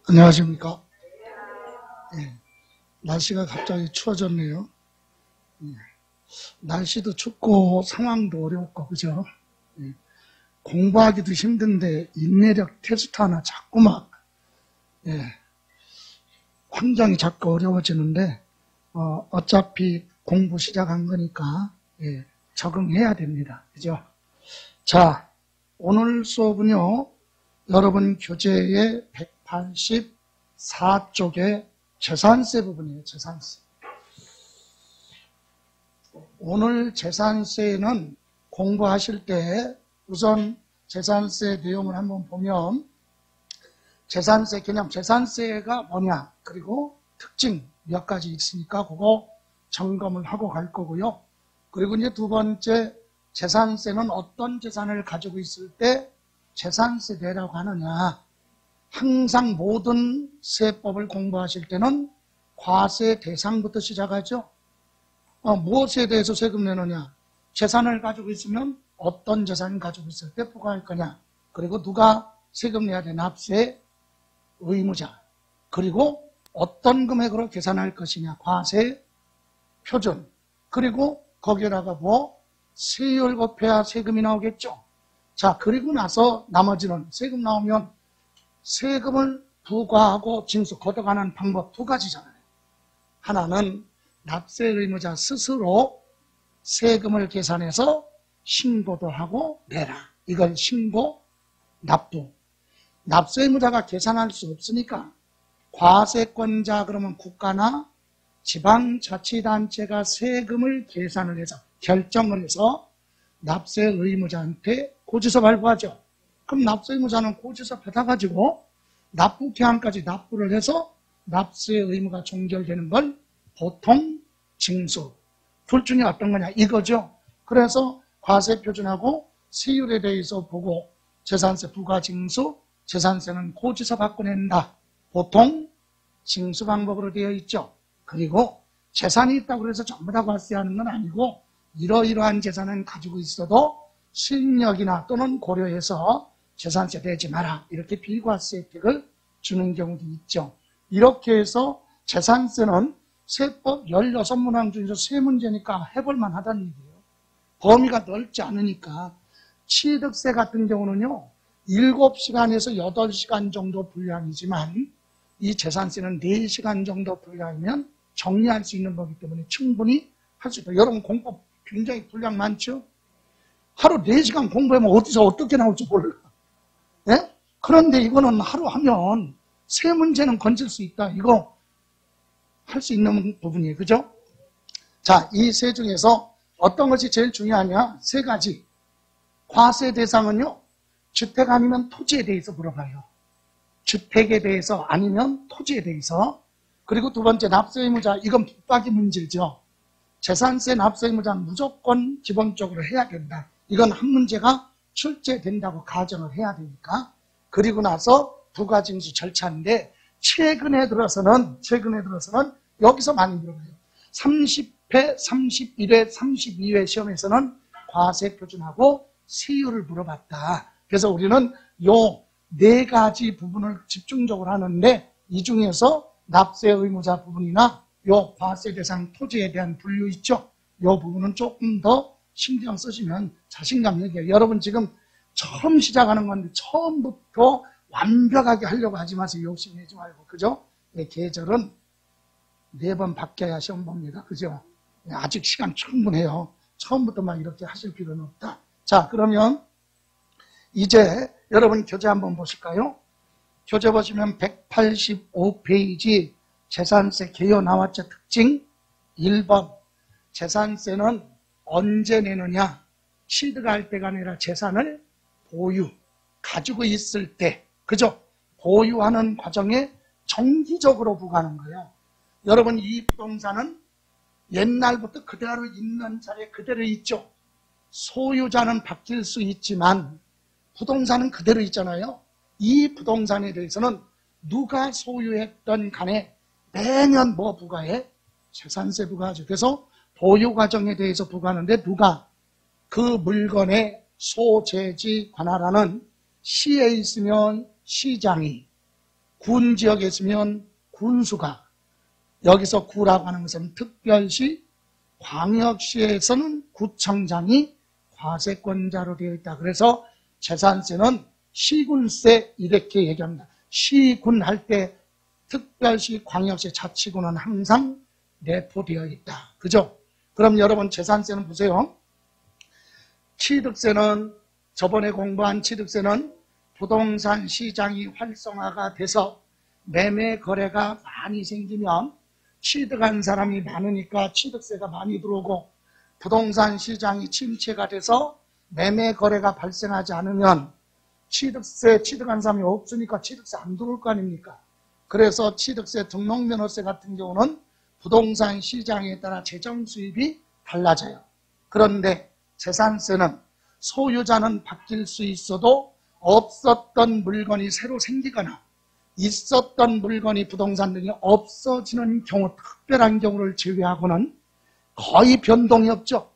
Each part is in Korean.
안녕하십니까. 예, 날씨가 갑자기 추워졌네요. 예, 날씨도 춥고 상황도 어렵고 그죠? 예, 공부하기도 힘든데 인내력 테스트 하나 자꾸 막 환경이 자꾸 어려워지는데 어차피 공부 시작한 거니까 적응해야 됩니다. 그죠? 자, 오늘 수업은요. 여러분 교재의 184쪽의 재산세 부분이에요. 재산세. 오늘 재산세는 공부하실 때 우선 재산세 내용을 한번 보면 재산세 개념, 재산세가 뭐냐, 그리고 특징 몇 가지 있으니까 그거 점검을 하고 갈 거고요. 그리고 이제 두 번째, 재산세는 어떤 재산을 가지고 있을 때 재산세 내라고 하느냐. 항상 모든 세법을 공부하실 때는 과세 대상부터 시작하죠. 무엇에 대해서 세금 내느냐. 재산을 가지고 있으면 어떤 재산을 가지고 있을 때 부과할 거냐. 그리고 누가 세금 내야 돼. 납세 의무자. 그리고 어떤 금액으로 계산할 것이냐. 과세 표준. 그리고 거기에다가 뭐 세율 곱해야 세금이 나오겠죠. 자, 그리고 나서 나머지는 세금 나오면 세금을 부과하고 징수, 걷어가는 방법 두 가지잖아요. 하나는 납세 의무자 스스로 세금을 계산해서 신고도 하고 내라. 이걸 신고, 납부. 납세 의무자가 계산할 수 없으니까 과세권자 그러면 국가나 지방자치단체가 세금을 계산을 해서 결정을 해서 납세 의무자한테 고지서 발부하죠. 그럼 납세 의무자는 고지서 받아가지고 납부 기한까지 납부를 해서 납세 의무가 종결되는 걸 보통 징수. 둘 중에 어떤 거냐 이거죠. 그래서 과세 표준하고 세율에 대해서 보고 재산세 부과 징수, 재산세는 고지서 받고 낸다. 보통 징수 방법으로 되어 있죠. 그리고 재산이 있다고 해서 전부 다 과세하는 건 아니고 이러이러한 재산은 가지고 있어도 실력이나 또는 고려해서 재산세 내지 마라. 이렇게 비과세 혜택을 주는 경우도 있죠. 이렇게 해서 재산세는 세법 16문항 중에서 3문제니까 해볼만 하다는 얘기예요. 범위가 넓지 않으니까. 취득세 같은 경우는요. 7시간에서 8시간 정도 분량이지만 이 재산세는 4시간 정도 분량이면 정리할 수 있는 거기 때문에 충분히 할 수 있다. 여러분 공부 굉장히 분량 많죠? 하루 4시간 공부하면 어디서 어떻게 나올지 몰라. 예? 그런데 이거는 하루 하면 3문제는 건질 수 있다. 이거 할 수 있는 부분이에요. 그죠? 자, 이 세 중에서 어떤 것이 제일 중요하냐? 3가지. 과세 대상은요. 주택 아니면 토지에 대해서 물어봐요. 주택에 대해서 아니면 토지에 대해서. 그리고 두 번째 납세 의무자. 이건 붙박이 문제죠. 재산세 납세 의무자는 무조건 기본적으로 해야 된다. 이건 한 문제가 출제된다고 가정을 해야 되니까. 그리고 나서 부과징수 절차인데 최근에 들어서는 여기서 많이 물어봐요. 30회, 31회, 32회 시험에서는 과세 표준하고 세율을 물어봤다. 그래서 우리는 요 4가지 부분을 집중적으로 하는데 이 중에서 납세 의무자 부분이나 요 과세 대상 토지에 대한 분류 있죠. 요 부분은 조금 더 신경 쓰시면 자신감 얘기해요. 여러분 지금 처음 시작하는 건데 처음부터 완벽하게 하려고 하지 마세요. 욕심내지 말고. 그죠? 계절은 4번 바뀌어야 시험 봅니다. 그죠? 아직 시간 충분해요. 처음부터 막 이렇게 하실 필요는 없다. 자, 그러면 이제 여러분 교재 한번 보실까요? 교재 보시면 185페이지 재산세 개요 나왔죠. 특징 1번 재산세는 언제 내느냐? 취득할 때가 아니라 재산을 보유, 가지고 있을 때, 그죠? 보유하는 과정에 정기적으로 부과하는 거예요. 여러분 이 부동산은 옛날부터 그대로 있는 자리에 그대로 있죠. 소유자는 바뀔 수 있지만 부동산은 그대로 있잖아요. 이 부동산에 대해서는 누가 소유했던 간에 매년 뭐 부과해? 재산세 부과하죠. 그래서 보유 과정에 대해서 부과하는데 누가? 그 물건의 소재지 관할하는 시에 있으면 시장이, 군 지역에 있으면 군수가, 여기서 구라고 하는 것은 특별시, 광역시에서는 구청장이 과세권자로 되어 있다. 그래서 재산세는 시군세 이렇게 얘기합니다. 시군 할 때 특별시, 광역시, 자치구는 항상 내포되어 있다. 그죠? 그럼 여러분 재산세는 보세요. 취득세는, 저번에 공부한 취득세는 부동산 시장이 활성화가 돼서 매매 거래가 많이 생기면 취득한 사람이 많으니까 취득세가 많이 들어오고, 부동산 시장이 침체가 돼서 매매 거래가 발생하지 않으면 취득한 사람이 없으니까 취득세 안 들어올 거 아닙니까? 그래서 취득세, 등록면허세 같은 경우는 부동산 시장에 따라 재정 수입이 달라져요. 그런데 재산세는 소유자는 바뀔 수 있어도 없었던 물건이 새로 생기거나 있었던 물건이, 부동산 등이 없어지는 경우, 특별한 경우를 제외하고는 거의 변동이 없죠.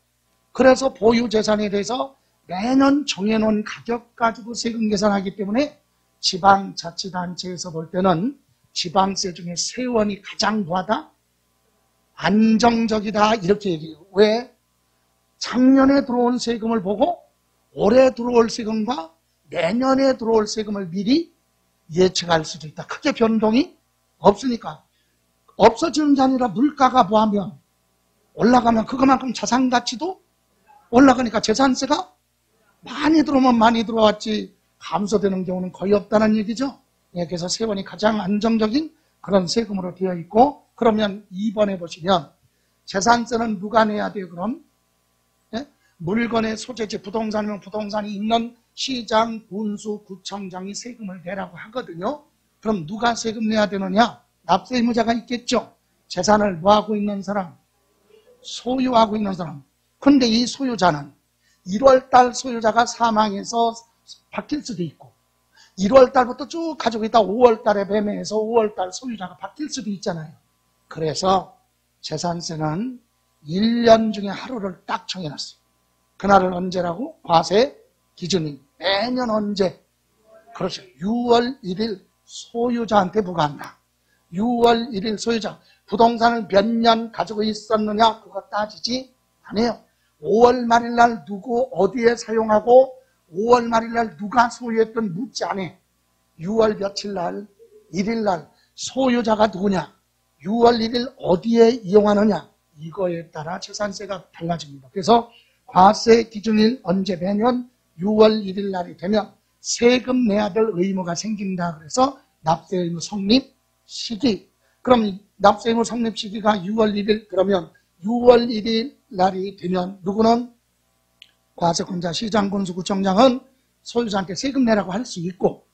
그래서 보유재산에 대해서 매년 정해놓은 가격 가지고 세금 계산하기 때문에 지방자치단체에서 볼 때는 지방세 중에 세원이 가장 뭐하다? 안정적이다, 이렇게 얘기해요. 왜? 작년에 들어온 세금을 보고 올해 들어올 세금과 내년에 들어올 세금을 미리 예측할 수도 있다. 크게 변동이 없으니까. 없어지는 게 아니라 물가가 뭐하면 올라가면 그것만큼 자산가치도 올라가니까 재산세가 많이 들어오면 많이 들어왔지 감소되는 경우는 거의 없다는 얘기죠. 예, 그래서 세원이 가장 안정적인 그런 세금으로 되어 있고, 그러면 2번에 보시면 재산세는 누가 내야 돼요? 그럼 예? 물건의 소재지, 부동산이면 부동산이 있는 시장, 군수, 구청장이 세금을 내라고 하거든요. 그럼 누가 세금 내야 되느냐? 납세 의무자가 있겠죠. 재산을 뭐하고 있는 사람? 소유하고 있는 사람. 근데 이 소유자는 1월달 소유자가 사망해서 바뀔 수도 있고, 1월달부터 쭉 가지고 있다 5월달에 매매해서 5월달 소유자가 바뀔 수도 있잖아요. 그래서 재산세는 1년 중에 하루를 딱 정해놨어요. 그날은 언제라고? 과세 기준이 매년 언제? 그렇죠. 6월 1일 소유자한테 부과한다. 6월 1일 소유자. 부동산을 몇 년 가지고 있었느냐 그거 따지지 않아요. 5월 말일 날 누구 어디에 사용하고 5월 말일 날 누가 소유했던 묻지 않아. 6월 며칠 날 1일 날 소유자가 누구냐, 6월 1일 어디에 이용하느냐, 이거에 따라 재산세가 달라집니다. 그래서 과세 기준일 언제? 매년 6월 1일 날이 되면 세금 내야 될 의무가 생긴다. 그래서 납세 의무 성립 시기. 그럼 납세 의무 성립 시기가 6월 1일, 그러면 6월 1일 날이 되면 누구는 과세권자, 시장, 군수, 구청장은 소유자한테 세금 내라고 할 수 있고,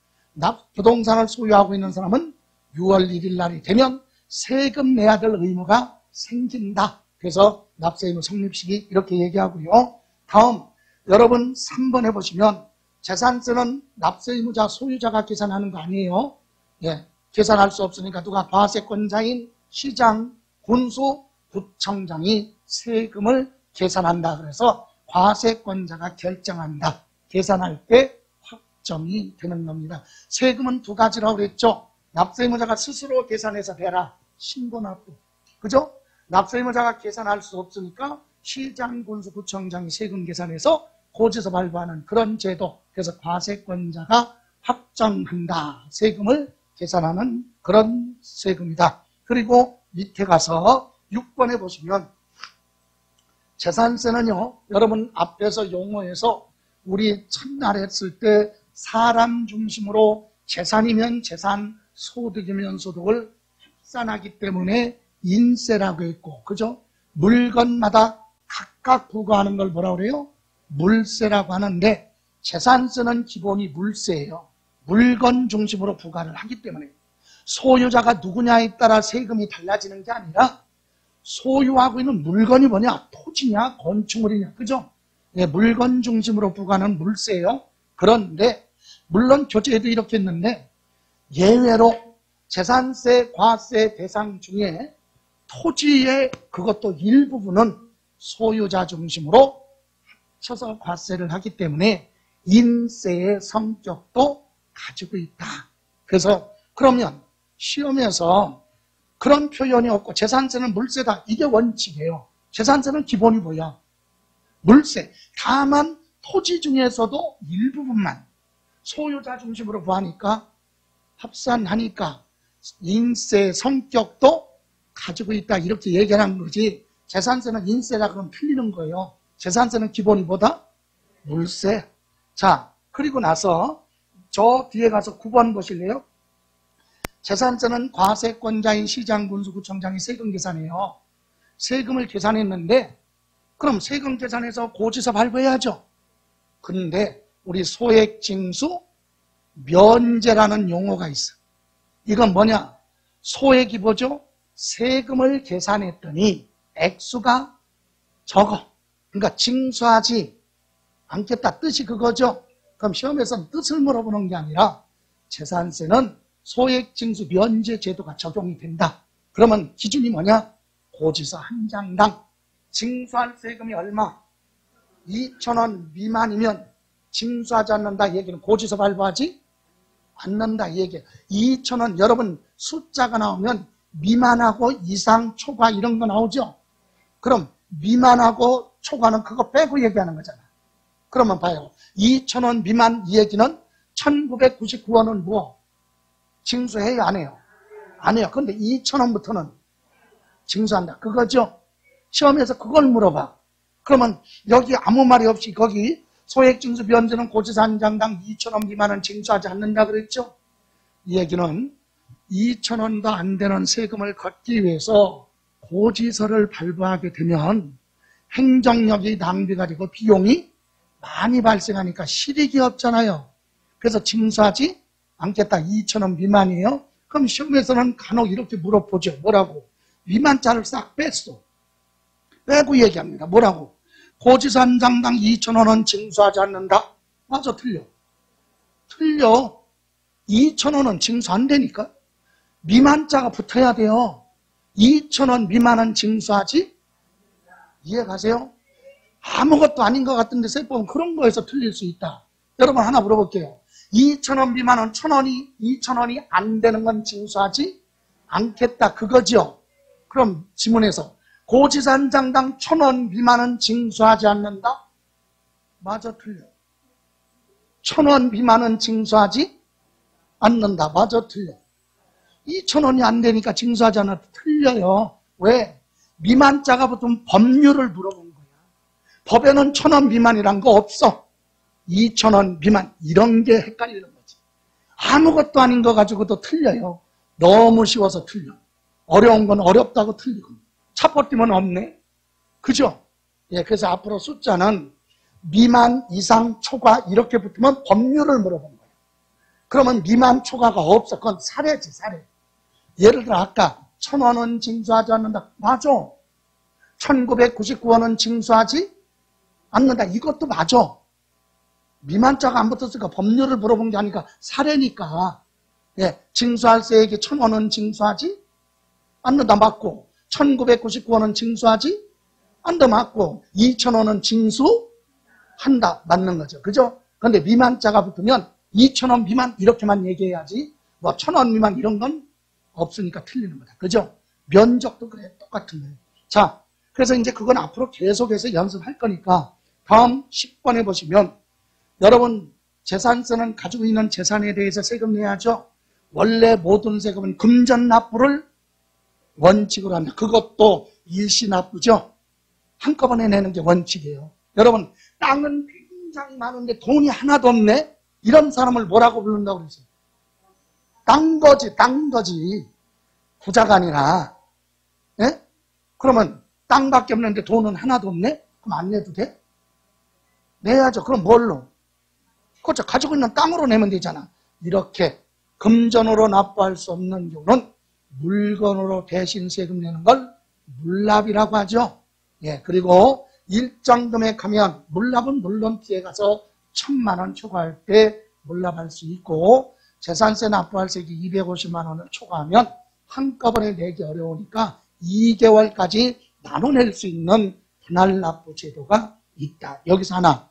부동산을 소유하고 있는 사람은 6월 1일 날이 되면 세금 내야 될 의무가 생긴다. 그래서 납세 의무 성립 시기 이렇게 얘기하고요. 다음 여러분 3번에 보시면 재산세는 납세 의무자, 소유자가 계산하는 거 아니에요. 예, 계산할 수 없으니까 누가? 과세권자인 시장, 군수, 구청장이 세금을 계산한다. 그래서 과세권자가 결정한다. 계산할 때 확정이 되는 겁니다. 세금은 두 가지라고 그랬죠. 납세의무자가 스스로 계산해서 내라. 신고납부. 그죠? 납세의무자가 계산할 수 없으니까 시장, 군수, 구청장이 세금 계산해서 고지서 발부하는 그런 제도. 그래서 과세권자가 확정한다. 세금을 계산하는 그런 세금이다. 그리고 밑에 가서 6번에 보시면 재산세는요, 여러분 앞에서 용어에서 우리 첫날 했을 때 사람 중심으로 재산이면 재산, 소득이면 소득을 합산하기 때문에 인세라고 했고, 그죠? 물건마다 각각 부과하는 걸 뭐라고 그래요? 물세라고 하는데, 재산세는 기본이 물세예요. 물건 중심으로 부과를 하기 때문에 소유자가 누구냐에 따라 세금이 달라지는 게 아니라 소유하고 있는 물건이 뭐냐? 토지냐? 건축물이냐? 그죠? 예, 물건 중심으로 부과하는 물세예요. 그런데 물론 교재에도 이렇게 했는데 예외로 재산세, 과세 대상 중에 토지의 그것도 일부분은 소유자 중심으로 합쳐서 과세를 하기 때문에 인세의 성격도 가지고 있다. 그래서 그러면 시험에서 그런 표현이 없고 재산세는 물세다. 이게 원칙이에요. 재산세는 기본이 뭐야? 물세. 다만 토지 중에서도 일부분만 소유자 중심으로 보하니까 합산하니까 인세 성격도 가지고 있다. 이렇게 얘기하는 거지. 재산세는 인세라 그러면 틀리는 거예요. 재산세는 기본이 뭐다? 물세. 자, 그리고 나서 저 뒤에 가서 9번 보실래요? 재산세는 과세권자인 시장, 군수, 구청장이 세금 계산해요. 세금을 계산했는데 그럼 세금 계산해서 고지서 발부해야죠. 그런데 우리 소액징수 면제라는 용어가 있어. 이건 뭐냐? 소액이 뭐죠? 세금을 계산했더니 액수가 적어. 그러니까 징수하지 않겠다. 뜻이 그거죠. 그럼 시험에서는 뜻을 물어보는 게 아니라 재산세는 소액징수 면제 제도가 적용이 된다. 그러면 기준이 뭐냐? 고지서 한 장당 징수할 세금이 얼마? 2,000원 미만이면 징수하지 않는다. 얘기는 고지서 발부하지 않는다. 얘기. 2,000원 여러분 숫자가 나오면 미만하고 이상, 초과 이런 거 나오죠. 그럼 미만하고 초과는 그거 빼고 얘기하는 거잖아. 그러면 봐요. 2,000원 미만 이 얘기는 1,999원은 뭐? 징수해요? 안 해요? 안 해요. 근데 2,000원부터는 징수한다. 그거죠? 시험에서 그걸 물어봐. 그러면 여기 아무 말이 없이 거기 소액징수 면제는 고지서 한 장당 2,000원 미만은 징수하지 않는다 그랬죠? 이 얘기는 2,000원도 안 되는 세금을 걷기 위해서 고지서를 발부하게 되면 행정력이 낭비가 되고 비용이 많이 발생하니까 실익이 없잖아요. 그래서 징수하지 않겠다. 2,000원 미만이에요? 그럼 시험에서는 간혹 이렇게 물어보죠. 뭐라고? 미만자를 싹 뺐어. 빼고 얘기합니다. 뭐라고? 고지서 한 장당 2,000원은 징수하지 않는다? 맞아, 틀려. 틀려. 2,000원은 징수 안 되니까. 미만자가 붙어야 돼요. 2,000원 미만은 징수하지? 이해가세요? 아무것도 아닌 것 같은데 세법은 그런 거에서 틀릴 수 있다. 여러분 하나 물어볼게요. 2,000원 미만은 2,000원이 안 되는 건 징수하지 않겠다. 그거죠. 그럼 지문에서 고지서 한 장당 1,000원 미만은 징수하지 않는다? 맞아, 틀려. 1,000원 미만은 징수하지 않는다. 맞아, 틀려. 2,000원이 안 되니까 징수하지 않아도 틀려요. 왜? 미만자가 붙으면 법률을 물어본 거야. 법에는 1,000원 미만이란 거 없어. 2,000원 미만 이런 게 헷갈리는 거지. 아무것도 아닌 거 가지고도 틀려요. 너무 쉬워서 틀려. 어려운 건 어렵다고 틀리고. 차포띠면 없네. 그죠? 예, 그래서 앞으로 숫자는 미만, 이상, 초과 이렇게 붙으면 법률을 물어본 거예요. 그러면 미만, 초과가 없어. 그건 사례지, 사례. 예를 들어 아까 1,000원은 징수하지 않는다. 맞아. 1,999원은 징수하지 않는다. 이것도 맞아. 미만자가 안 붙었으니까 법률을 물어본 게 아니라 사례니까. 예, 징수할 세액이 1,000원은 징수하지 않는다. 맞고 1,999원은 징수하지 않는다. 맞고 2,000원은 징수한다. 맞는 거죠. 그죠? 그런데 미만자가 붙으면 2,000원 미만 이렇게만 얘기해야지 뭐 1,000원 미만 이런 건 없으니까 틀리는 거다. 그죠? 면적도 그래. 똑같은 거예요. 자, 그래서 이제 그건 앞으로 계속해서 연습할 거니까 다음 10번에 보시면 여러분 재산세는 가지고 있는 재산에 대해서 세금 내야죠. 원래 모든 세금은 금전 납부를 원칙으로 합니다. 그것도 일시 납부죠. 한꺼번에 내는 게 원칙이에요. 여러분 땅은 굉장히 많은데 돈이 하나도 없네? 이런 사람을 뭐라고 부른다고 그랬어요? 땅거지, 땅거지. 부자가 아니라. 예? 그러면 땅밖에 없는데 돈은 하나도 없네? 그럼 안 내도 돼? 내야죠. 그럼 뭘로? 그렇죠. 가지고 있는 땅으로 내면 되잖아. 이렇게 금전으로 납부할 수 없는 경우는 물건으로 대신 세금 내는 걸 물납이라고 하죠. 예, 그리고 일정 금액하면 물납은 물론 뒤에 가서 1,000만 원 초과할 때 물납할 수 있고 재산세 납부할 세액이 250만 원을 초과하면 한꺼번에 내기 어려우니까 2개월까지 나눠낼 수 있는 분할 납부 제도가 있다. 여기서 하나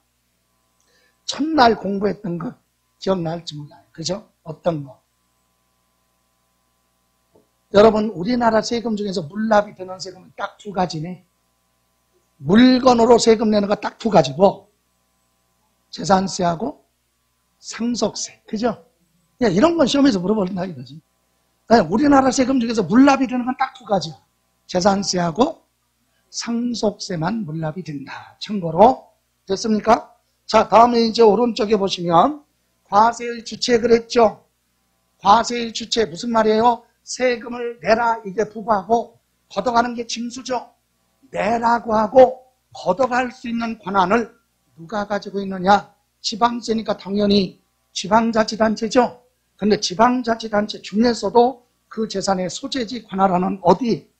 첫날 공부했던 거 기억날지 몰라요. 그죠? 어떤 거? 여러분 우리나라 세금 중에서 물납이 되는 세금은 딱 두 가지네. 물건으로 세금 내는 거 딱 두 가지고 재산세하고 상속세. 그죠? 야, 이런 건 시험에서 물어본다 이거지. 우리나라 세금 중에서 물납이 되는 건 딱 두 가지야. 재산세하고 상속세만 물납이 된다. 참고로 됐습니까? 자, 다음에 이제 오른쪽에 보시면 과세의 주체 그랬죠? 과세의 주체 무슨 말이에요? 세금을 내라 이게 부과하고 걷어가는 게 징수죠. 내라고 하고 걷어갈 수 있는 권한을 누가 가지고 있느냐? 지방세니까 당연히 지방자치단체죠. 근데 지방자치단체 중에서도 그 재산의 소재지 관할하는 어디?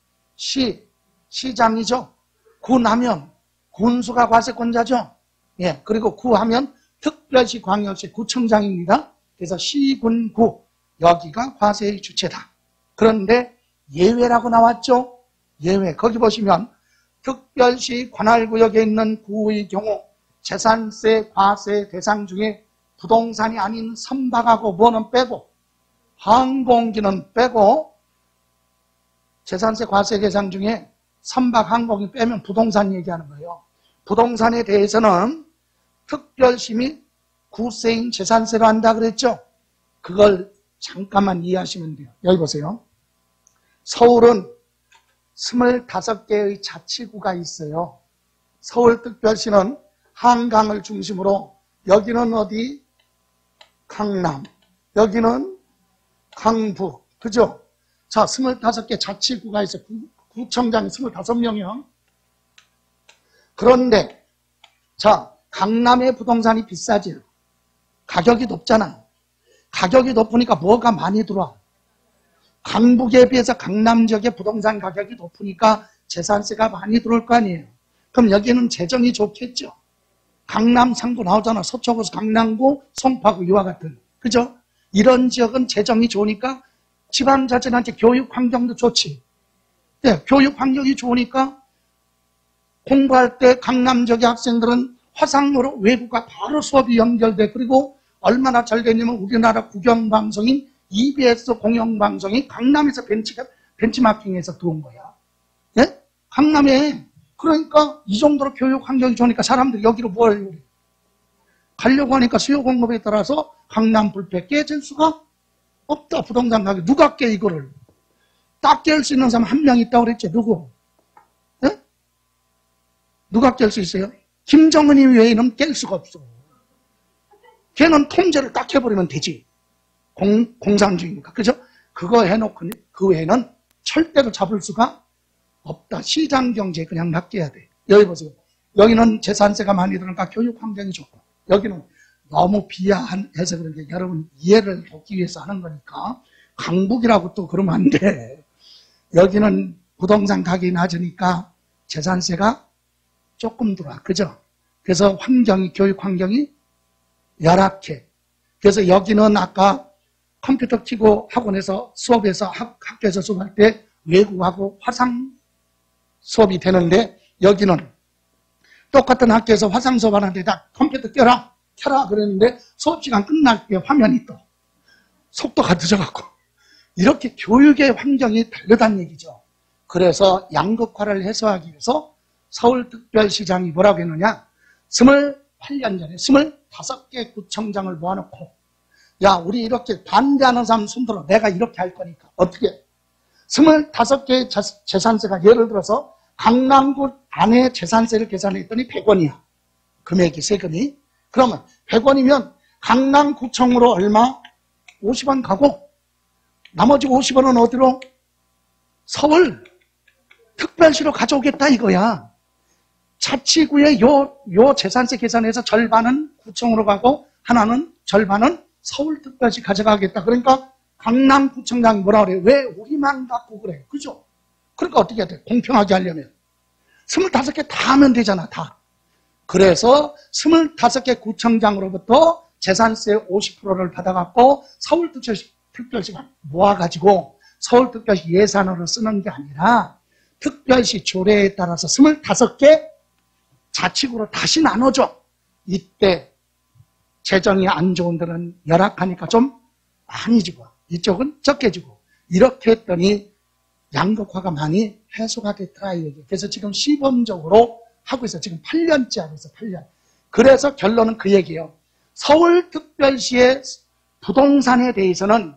시장이죠. 구나면 군수가 과세권자죠. 예, 그리고 구하면 특별시 광역시 구청장입니다. 그래서 시군구 여기가 과세의 주체다. 그런데 예외라고 나왔죠. 예외 거기 보시면 특별시 관할구역에 있는 구의 경우 재산세 과세 대상 중에 부동산이 아닌 선박하고 뭐는 빼고 항공기는 빼고 재산세 과세 대상 중에 선박 항공기 빼면 부동산 얘기하는 거예요. 부동산에 대해서는 특별심이 구세인 재산세로 한다 그랬죠. 그걸 잠깐만 이해하시면 돼요. 여기 보세요. 서울은 25개의 자치구가 있어요. 서울특별시는 한강을 중심으로 여기는 어디? 강남, 여기는 강북, 그죠? 자, 25개 자치구가 있어요. 구청장이 25명이요. 그런데 자, 강남의 부동산이 비싸지요. 가격이 높잖아. 가격이 높으니까 뭐가 많이 들어와? 강북에 비해서 강남 지역의 부동산 가격이 높으니까 재산세가 많이 들어올 거 아니에요. 그럼 여기는 재정이 좋겠죠. 강남 상구 나오잖아. 서초구, 강남구, 송파구 이와 같은. 그죠? 이런 지역은 재정이 좋으니까 지방자치단체 교육 환경도 좋지. 네, 교육 환경이 좋으니까 공부할 때 강남 지역의 학생들은 화상으로 외국과 바로 수업이 연결돼. 그리고 얼마나 잘 됐냐면 우리나라 국영방송인 EBS 공영방송이 강남에서 벤치마킹해서 들어온 거야. 예? 강남에. 그러니까 이 정도로 교육 환경이 좋으니까 사람들이 여기로 뭘 가려고 하니까 수요 공급에 따라서 강남 불패 깨질 수가 없다. 부동산 가격. 누가 깨 이거를? 딱 깰 수 있는 사람 한 명 있다고 그랬지. 누구? 예? 누가 깰 수 있어요? 김정은이 외에는 깰 수가 없어. 걔는 통제를 딱 해버리면 되지. 공산주의니까. 그죠? 그거 해놓고 그 외에는 절대로 잡을 수가 없다. 시장경제에 그냥 맡겨야 돼. 여기 보세요. 여기는 재산세가 많이 들어가니까 교육 환경이 좋고, 여기는 너무 비하해서 그런 게 여러분 이해를 돕기 위해서 하는 거니까 강북이라고 또 그러면 안 돼. 여기는 부동산 가격이 낮으니까 재산세가 조금 들어와. 그죠? 그래서 환경이, 교육 환경이 열악해. 그래서 여기는 아까 컴퓨터 키고 학원에서 수업에서 학교에서 수업할 때 외국하고 화상 수업이 되는데 여기는 똑같은 학교에서 화상 수업 하는데 다 컴퓨터 켜라 그랬는데 수업시간 끝날 때 화면이 또 속도가 늦어갖고 이렇게 교육의 환경이 다르다는 얘기죠. 그래서 양극화를 해소하기 위해서 서울특별시장이 뭐라고 했느냐? 28년 전에 25개 구청장을 모아놓고 야, 우리 이렇게 반대하는 사람 손들어. 내가 이렇게 할 거니까. 어떻게? 25개의 재산세가 예를 들어서 강남구 안에 재산세를 계산했더니 100원이야. 금액이, 세금이. 그러면 100원이면 강남구청으로 얼마? 50원 가고 나머지 50원은 어디로? 서울 특별시로 가져오겠다 이거야. 자치구의 요 재산세 계산해서 절반은 구청으로 가고 하나는 절반은 서울특별시 가져가겠다. 그러니까 강남구청장이 뭐라 그래요? 왜 우리만 갖고 그래? 그죠? 그러니까 어떻게 해야 돼? 공평하게 하려면 25개 다 하면 되잖아. 다. 그래서 25개 구청장으로부터 재산세 50%를 받아갖고 서울특별시가 모아가지고 서울특별시 예산으로 쓰는 게 아니라 특별시 조례에 따라서 25개 자치구로 다시 나눠줘. 이때 재정이 안 좋은 데는 열악하니까 좀 많이 주고 이쪽은 적게 주고 이렇게 했더니 양극화가 많이 해소가 됐더라 이 얘기. 그래서 지금 시범적으로 하고 있어. 지금 8년째 하고 있어. 8년. 그래서 결론은 그 얘기예요. 서울특별시의 부동산에 대해서는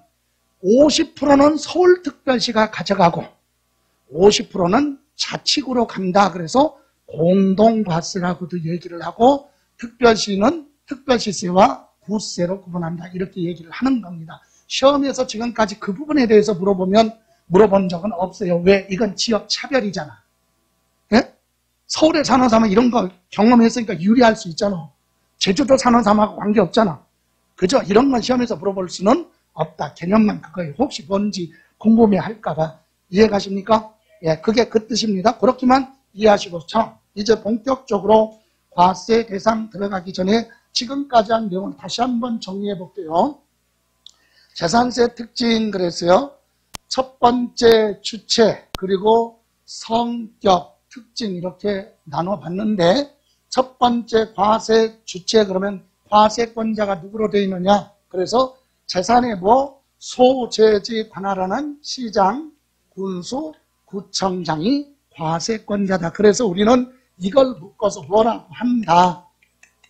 50%는 서울특별시가 가져가고 50%는 자치구로 간다. 그래서 공동과세라고도 얘기를 하고 특별시는 특별시세와 구세로 구분한다. 이렇게 얘기를 하는 겁니다. 시험에서 지금까지 그 부분에 대해서 물어본 적은 없어요. 왜? 이건 지역 차별이잖아. 예? 서울에 사는 사람은 이런 거 경험했으니까 유리할 수 있잖아. 제주도 사는 사람하고 관계없잖아. 그죠? 이런 건 시험에서 물어볼 수는 없다. 개념만 그거예요. 혹시 뭔지 궁금해 할까봐. 이해가십니까? 예, 그게 그 뜻입니다. 그렇게만 이해하시고, 자, 이제 본격적으로 과세 대상 들어가기 전에 지금까지 한 내용을 다시 한번 정리해 볼게요. 재산세 특징 그랬어요. 첫 번째 주체, 그리고 성격, 특징 이렇게 나눠봤는데 첫 번째 과세 주체 그러면 과세권자가 누구로 되어 있느냐? 그래서 재산의 뭐 소재지 관할하는 시장, 군수, 구청장이 과세권자다. 그래서 우리는 이걸 묶어서 뭐라고 한다?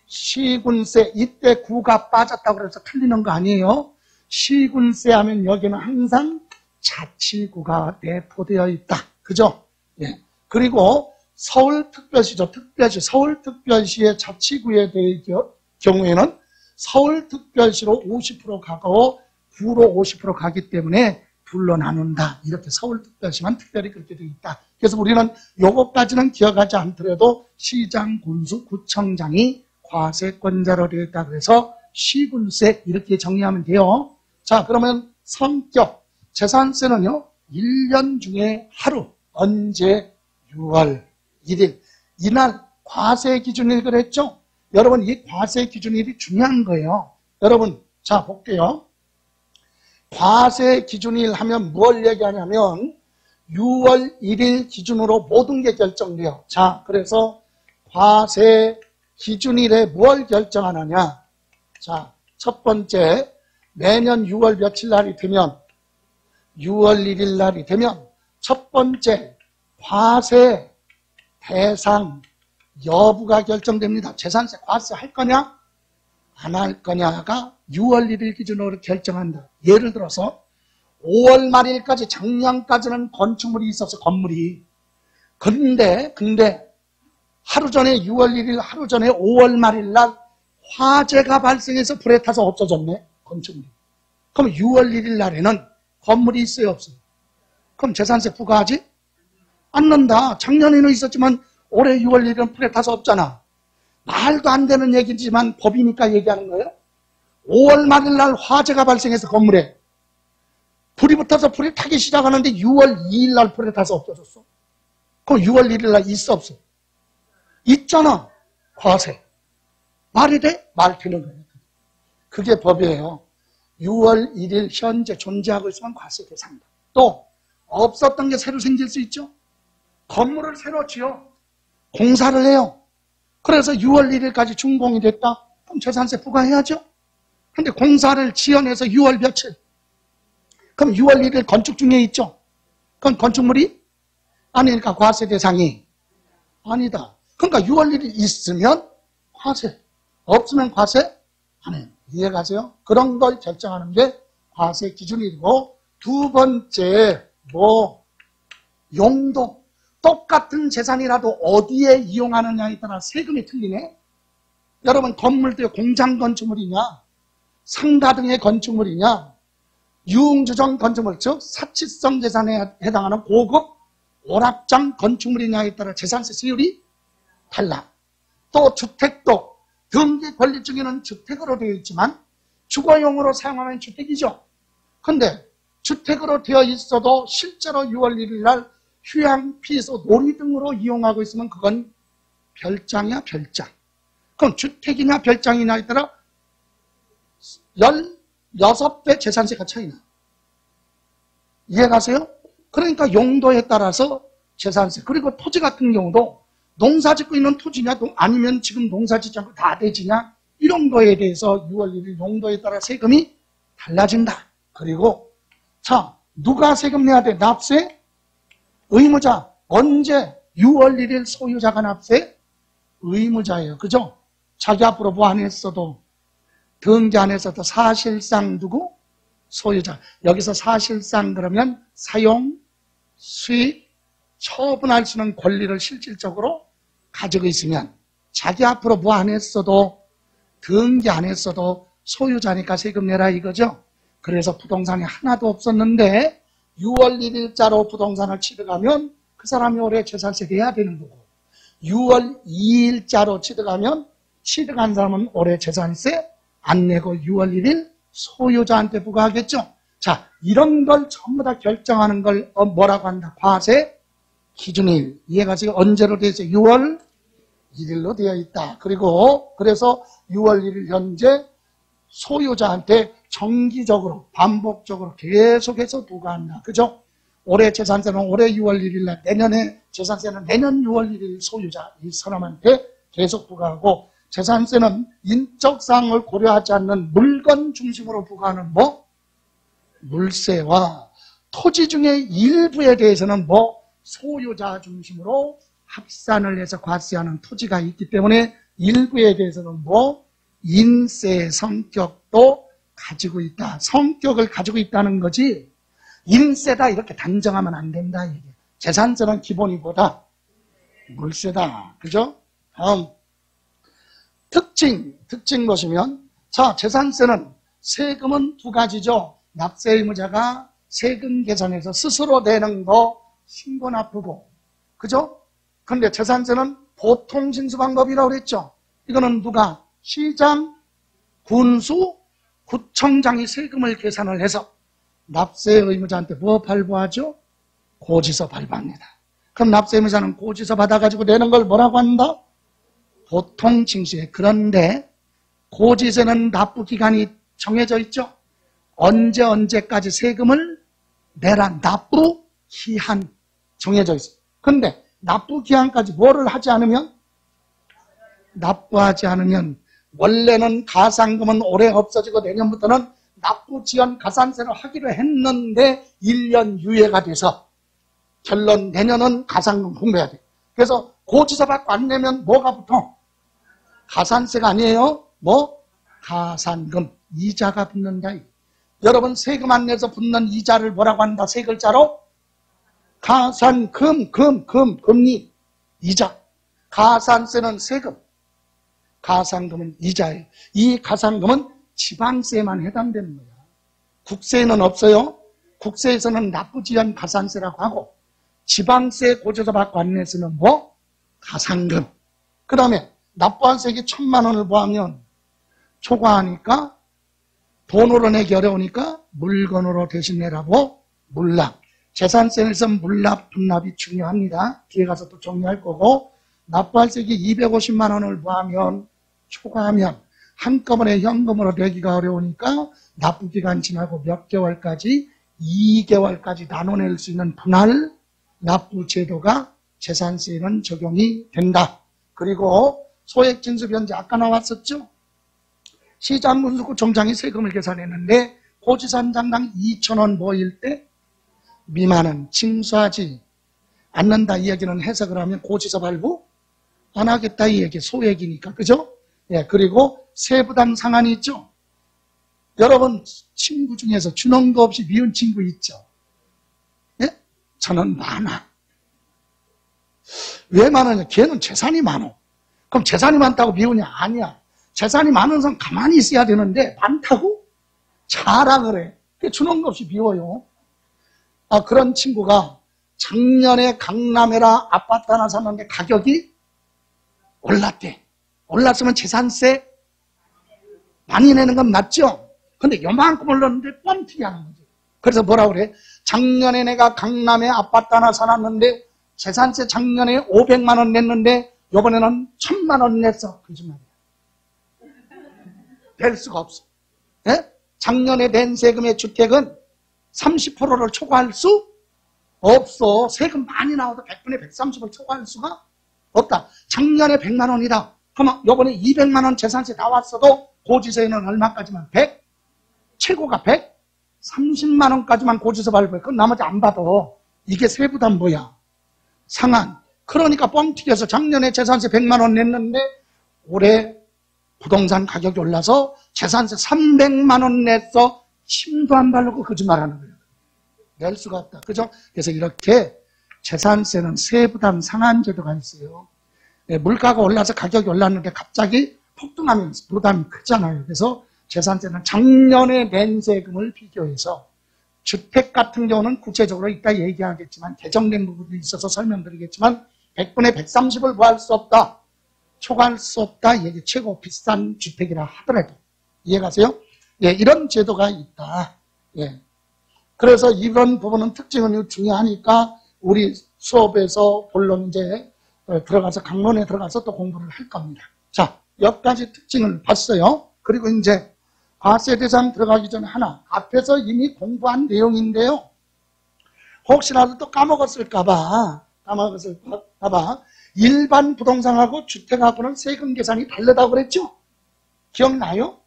시군세, 이때 구가 빠졌다고 그래서 틀리는 거 아니에요? 시군세 하면 여기는 항상 자치구가 내포되어 있다. 그죠? 예. 그리고 서울특별시죠. 특별시, 서울특별시의 자치구에 대해 경우에는 서울특별시로 50% 가고 구로 50% 가기 때문에 둘로 나눈다. 이렇게 서울특별시만 특별히 그렇게 되어 있다. 그래서 우리는 요것까지는 기억하지 않더라도 시장, 군수, 구청장이 과세권자로 되어 있다. 그래서 시군세 이렇게 정리하면 돼요. 자, 그러면 성격. 재산세는요. 1년 중에 하루. 언제? 6월 1일. 이날 과세 기준일 그랬죠? 여러분 이 과세 기준일이 중요한 거예요. 여러분 자 볼게요. 과세 기준일 하면 뭘 얘기하냐면 6월 1일 기준으로 모든 게 결정돼요. 자, 그래서 과세 기준일에 뭘 결정하느냐. 자, 첫 번째 매년 6월 며칠 날이 되면 6월 1일 날이 되면 첫 번째 과세 대상 여부가 결정됩니다. 재산세 과세 할 거냐 안 할 거냐가 6월 1일 기준으로 결정한다. 예를 들어서 5월 말일까지 작년까지는 건축물이 있었어. 건물이. 근데 하루 전에 6월 1일 하루 전에 5월 말일 날 화재가 발생해서 불에 타서 없어졌네. 건축물이. 그럼 6월 1일 날에는 건물이 있어요 없어요? 그럼 재산세 부과하지? 않는다. 작년에는 있었지만 올해 6월 1일은 불에 타서 없잖아. 말도 안 되는 얘기지만 법이니까 얘기하는 거예요. 5월 말일 날 화재가 발생해서 건물에 불이 붙어서 불이 타기 시작하는데 6월 2일 날 불에 타서 없어졌어. 그럼 6월 1일 날 있어 없어? 있잖아. 과세. 말이 돼? 말 되는 거예요. 그게 법이에요. 6월 1일 현재 존재하고 있으면 과세 대상이다. 또 없었던 게 새로 생길 수 있죠. 건물을 새로 지어 공사를 해요. 그래서 6월 1일까지 준공이 됐다. 그럼 재산세 부과해야죠. 근데 공사를 지어내서 6월 며칠. 그럼 6월 1일 건축 중에 있죠. 그건 건축물이 아니니까 과세 대상이 아니다. 그러니까 6월 1일 있으면 과세, 없으면 과세 안 해요. 이해가세요? 그런 걸 결정하는 게 과세 기준이고, 두 번째 용도. 똑같은 재산이라도 어디에 이용하느냐에 따라 세금이 틀리네. 여러분 건물도 공장 건축물이냐 상가 등의 건축물이냐 유흥주점 건축물 즉 사치성 재산에 해당하는 고급 오락장 건축물이냐에 따라 재산세 세율이 달라. 또 주택도 등기 권리 중에는 주택으로 되어 있지만 주거용으로 사용하는 주택이죠. 근데 주택으로 되어 있어도 실제로 6월 1일 날 휴양, 피서, 놀이 등으로 이용하고 있으면 그건 별장이야, 별장. 그럼 주택이냐, 별장이냐에 따라 16배 재산세가 차이나. 이해가세요? 그러니까 용도에 따라서 재산세. 그리고 토지 같은 경우도 농사 짓고 있는 토지냐, 아니면 지금 농사 짓지 않고 다 대지냐, 이런 거에 대해서 6월 1일 용도에 따라 세금이 달라진다. 그리고, 자, 누가 세금 내야 돼? 납세? 의무자 언제 6월 1일 소유자가 납세? 의무자예요. 그죠? 자기 앞으로 뭐 안 했어도 등기 안 했어도 사실상 누구? 소유자. 여기서 사실상 그러면 사용, 수익, 처분할 수 있는 권리를 실질적으로 가지고 있으면 자기 앞으로 뭐 안 했어도 등기 안 했어도 소유자니까 세금 내라 이거죠. 그래서 부동산이 하나도 없었는데 6월 1일자로 부동산을 취득하면 그 사람이 올해 재산세 내야 되는 거고 6월 2일자로 취득하면 취득한 사람은 올해 재산세 안 내고 6월 1일 소유자한테 부과하겠죠. 자, 이런 걸 전부 다 결정하는 걸 뭐라고 한다? 과세 기준일. 이해가 지금 언제로 되어 있어요? 6월 1일로 되어 있다. 그리고 그래서 6월 1일 현재 소유자한테 정기적으로 반복적으로 계속해서 부과한다. 그죠? 올해 재산세는 올해 6월 1일 날, 내년에 재산세는 내년 6월 1일 소유자 이 사람한테 계속 부과하고 재산세는 인적사항을 고려하지 않는 물건 중심으로 부과하는 뭐? 물세와 토지 중에 일부에 대해서는 뭐? 소유자 중심으로 합산을 해서 과세하는 토지가 있기 때문에 일부에 대해서는 뭐? 인세 성격도 가지고 있다. 성격을 가지고 있다는 거지 인세다 이렇게 단정하면 안 된다. 이게. 재산세는 기본이 뭐다? 물세다. 그죠? 다음 특징 보시면 자 재산세는 세금은 두 가지죠. 납세 의무자가 세금 계산해서 스스로 내는 거 신고 납부고 그죠? 그런데 재산세는 보통 징수 방법이라고 그랬죠. 이거는 누가? 시장, 군수, 구청장이 세금을 계산을 해서 납세 의무자한테 뭐 발부하죠? 고지서 발부합니다. 그럼 납세 의무자는 고지서 받아가지고 내는 걸 뭐라고 한다? 보통 징수에. 그런데 고지서는 납부 기간이 정해져 있죠. 언제까지 세금을 내란 납부 기한 정해져 있어요. 그런데 납부 기한까지 뭐를 하지 않으면 납부하지 않으면 원래는 가산금은 올해 없어지고 내년부터는 납부 지연 가산세를 하기로 했는데 1년 유예가 돼서 결론 내년은 가산금 공부해야 돼. 그래서 고지서 받고 안 내면 뭐가 붙어? 가산세가 아니에요. 뭐? 가산금. 이자가 붙는다. 여러분 세금 안 내서 붙는 이자를 뭐라고 한다? 세 글자로? 가산금, 금리, 이자. 가산세는 세금. 가산금은 이자예요. 이 가산금은 지방세만 해당되는 거야. 국세에는 없어요. 국세에서는 납부지연 가산세라고 하고 지방세 고지서 받고 안 내서는 뭐? 가산금. 그 다음에 납부한 세액이 1,000만 원을 보하면 초과하니까 돈으로 내기 어려우니까 물건으로 대신 내라고 물납. 재산세에서 물납, 분납이 중요합니다. 뒤에 가서 또 정리할 거고 납부할 세액이 250만 원을 보하면 초과하면 한꺼번에 현금으로 내기가 어려우니까 납부기간 지나고 몇 개월까지 2개월까지 나눠낼 수 있는 분할 납부 제도가 재산세에는 적용이 된다. 그리고 소액징수변제 아까 나왔었죠? 시장군수구청장이 세금을 계산했는데 고지산장당 2,000원 모일 때 미만은 징수하지 않는다. 이 얘기는 해석을 하면 고지서 발부 안 하겠다 이 얘기. 소액이니까. 그죠? 예, 그리고 세부담 상한이 있죠? 여러분 친구 중에서 준엄도 없이 미운 친구 있죠? 예? 저는 많아. 왜 많으냐? 걔는 재산이 많어. 그럼 재산이 많다고 미우냐? 아니야. 재산이 많은 사람 가만히 있어야 되는데 많다고? 자랑을 해. 그게 준엄도 없이 미워요. 아, 그런 친구가 작년에 강남에라 아파트 하나 샀는데 가격이 올랐대. 올랐으면 재산세 많이 내는 건 맞죠? 근데 요만큼 올랐는데 뻔튀기 하는 거지. 그래서 뭐라 그래? 작년에 내가 강남에 아파트 하나 사놨는데 재산세 작년에 500만 원 냈는데 요번에는 1,000만 원 냈어. 거짓말이야. 될 수가 없어. 예? 작년에 낸 세금의 주택은 30%를 초과할 수 없어. 세금 많이 나와도 100분의 130을 초과할 수가 없다. 작년에 100만 원이다. 그러면 요번에 200만 원 재산세 나왔어도 고지서에는 얼마까지만? 100? 최고가 100? 30만 원까지만 고지서 발부해. 그건 나머지 안 받아. 이게 세부담 뭐야? 상한. 그러니까 뻥튀기해서 작년에 재산세 100만 원 냈는데 올해 부동산 가격이 올라서 재산세 300만 원 냈어. 침도 안 바르고 거짓말하는 거예요. 낼 수가 없다. 그죠? 그래서 이렇게 재산세는 세부담 상한제도가 있어요. 물가가 올라서 가격이 올랐는데 갑자기 폭등하면 부담이 크잖아요. 그래서 재산세는 작년에 낸 세금을 비교해서 주택 같은 경우는 구체적으로 이따 얘기하겠지만 개정된 부분이 있어서 설명드리겠지만 100분의 130을 구할 수 없다. 초과할 수 없다. 이게 최고 비싼 주택이라 하더라도. 이해가세요? 예, 이런 제도가 있다. 예. 그래서 이런 부분은 특징은 중요하니까 우리 수업에서 본론 이제 들어가서 강론에 들어가서 또 공부를 할 겁니다. 자, 몇 가지 특징을 봤어요. 그리고 이제 과세 대상 들어가기 전에 하나, 앞에서 이미 공부한 내용인데요. 혹시라도 또 까먹었을까봐 일반 부동산하고 주택하고는 세금 계산이 다르다고 그랬죠? 기억나요?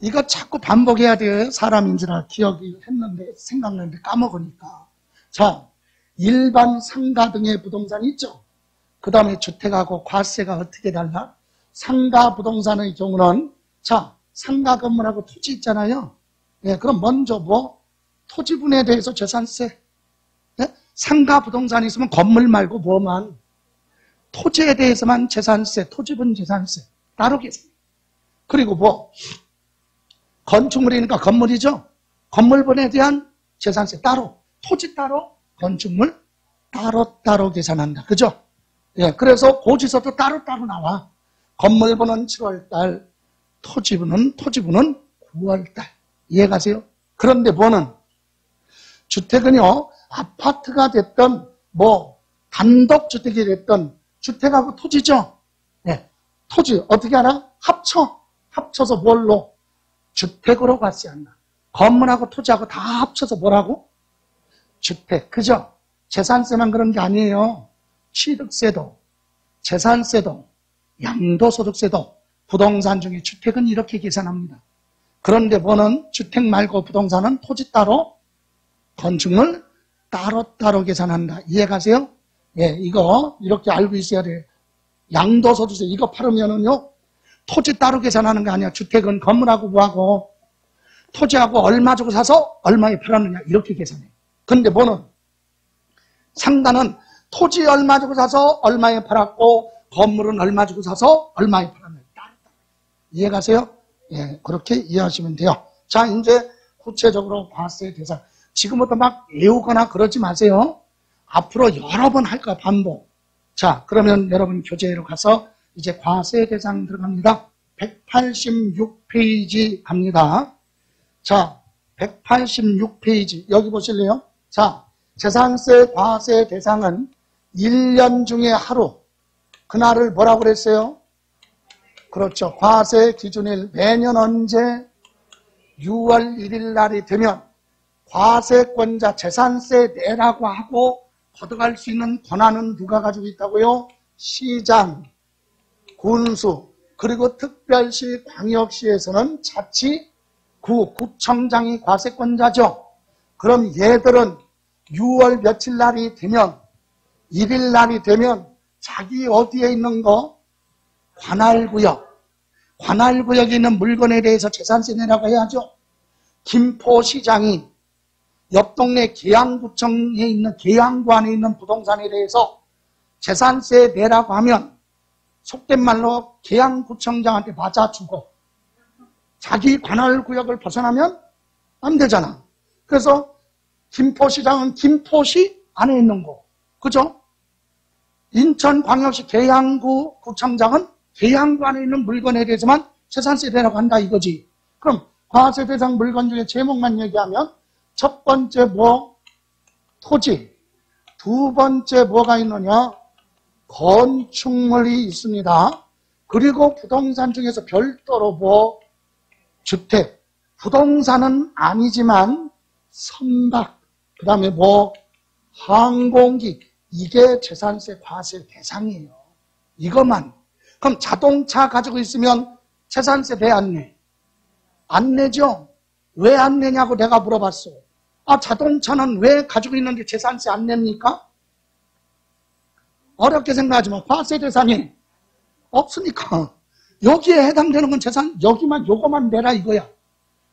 이거 자꾸 반복해야 돼요. 사람인지라 기억이 했는데 생각나는데 까먹으니까. 자, 일반 상가 등의 부동산이 있죠. 그 다음에 주택하고 과세가 어떻게 달라? 상가 부동산의 경우는 자, 상가 건물하고 토지 있잖아요. 예, 그럼 먼저 뭐 토지분에 대해서 재산세. 예? 상가 부동산이 있으면 건물 말고 뭐만 토지에 대해서만 재산세, 토지분 재산세 따로 계산. 그리고 뭐 건축물이니까 건물이죠. 건물분에 대한 재산세 따로, 토지 따로, 건축물 따로 계산한다. 그죠? 예, 그래서 고지서도 따로 나와. 건물분은 7월달, 토지분은 9월달. 이해가세요? 그런데 뭐는 주택은요, 아파트가 됐던 뭐 단독주택이 됐던 주택하고 토지죠. 예, 토지 어떻게 하나? 합쳐서 뭘로? 주택으로 과세한다. 건물하고 토지하고 다 합쳐서 뭐라고? 주택. 그죠? 재산세만 그런 게 아니에요. 취득세도, 재산세도, 양도소득세도, 부동산 중에 주택은 이렇게 계산합니다. 그런데 뭐는 주택 말고 부동산은 토지 따로, 건축물 따로 계산한다. 이해가세요? 예, 이거 이렇게 알고 있어야 돼요. 양도소득세 이거 팔으면은요, 토지 따로 계산하는 거 아니야. 주택은 건물하고 뭐하고 토지하고 얼마 주고 사서 얼마에 팔았느냐 이렇게 계산해. 근데 뭐는 상가는 토지 얼마 주고 사서 얼마에 팔았고 건물은 얼마 주고 사서 얼마에 팔았느냐. 이해가세요? 예, 그렇게 이해하시면 돼요. 자, 이제 구체적으로 과세 대상. 지금부터 막 외우거나 그러지 마세요. 앞으로 여러 번 할 거야, 반복. 자, 그러면 여러분 교재로 가서 이제 과세 대상 들어갑니다. 186페이지 갑니다. 자, 186페이지. 여기 보실래요? 자, 재산세 과세 대상은 1년 중에 하루. 그날을 뭐라고 그랬어요? 그렇죠. 과세 기준일 매년 언제? 6월 1일 날이 되면 과세권자 재산세 내라고 하고 걷어갈 수 있는 권한은 누가 가지고 있다고요? 시장, 군수, 그리고 특별시, 광역시에서는 구청장이 과세권자죠. 그럼 얘들은 6월 며칠 날이 되면 1일 날이 되면 자기 어디에 있는 거? 관할구역. 관할구역에 있는 물건에 대해서 재산세 내라고 해야죠. 김포시장이 옆 동네 계양구청에 있는 계양구 안에 있는 부동산에 대해서 재산세 내라고 하면 속된 말로 계양구청장한테 맞아주고 자기 관할구역을 벗어나면 안 되잖아. 그래서 김포시장은 김포시 안에 있는 거. 그죠? 인천광역시 계양구 구청장은 계양구 안에 있는 물건에 대해서만 재산세 내라고 한다 이거지. 그럼 과세 대상 물건 중에 제목만 얘기하면 첫 번째 뭐? 토지. 두 번째 뭐가 있느냐? 건축물이 있습니다. 그리고 부동산 중에서 별도로 뭐? 주택. 부동산은 아니지만 선박. 그 다음에 뭐? 항공기. 이게 재산세 과세 대상이에요. 이것만. 그럼 자동차 가지고 있으면 재산세 내 안 내? 안 내죠? 왜 안 내냐고 내가 물어봤어. 아, 자동차는 왜 가지고 있는데 재산세 안 냅니까? 어렵게 생각하지 마. 과세 대상이 없으니까 여기에 해당되는 건 재산, 여기만 요거만 내라 이거야.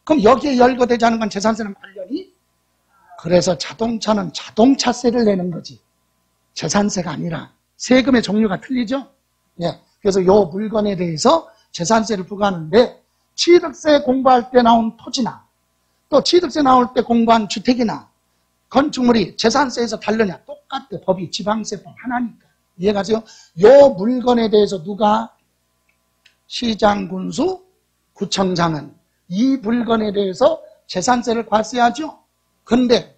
그럼 여기에 열거되지 않은 건 재산세랑 관련이? 그래서 자동차는 자동차세를 내는 거지 재산세가 아니라. 세금의 종류가 틀리죠. 예. 그래서 요 물건에 대해서 재산세를 부과하는데, 취득세 공부할 때 나온 토지나 또 취득세 나올 때 공부한 주택이나 건축물이 재산세에서 다르냐? 똑같아. 법이 지방세법 하나니까. 이해가세요? 요 물건에 대해서 누가? 시장, 군수, 구청장은 이 물건에 대해서 재산세를 과세하죠. 근데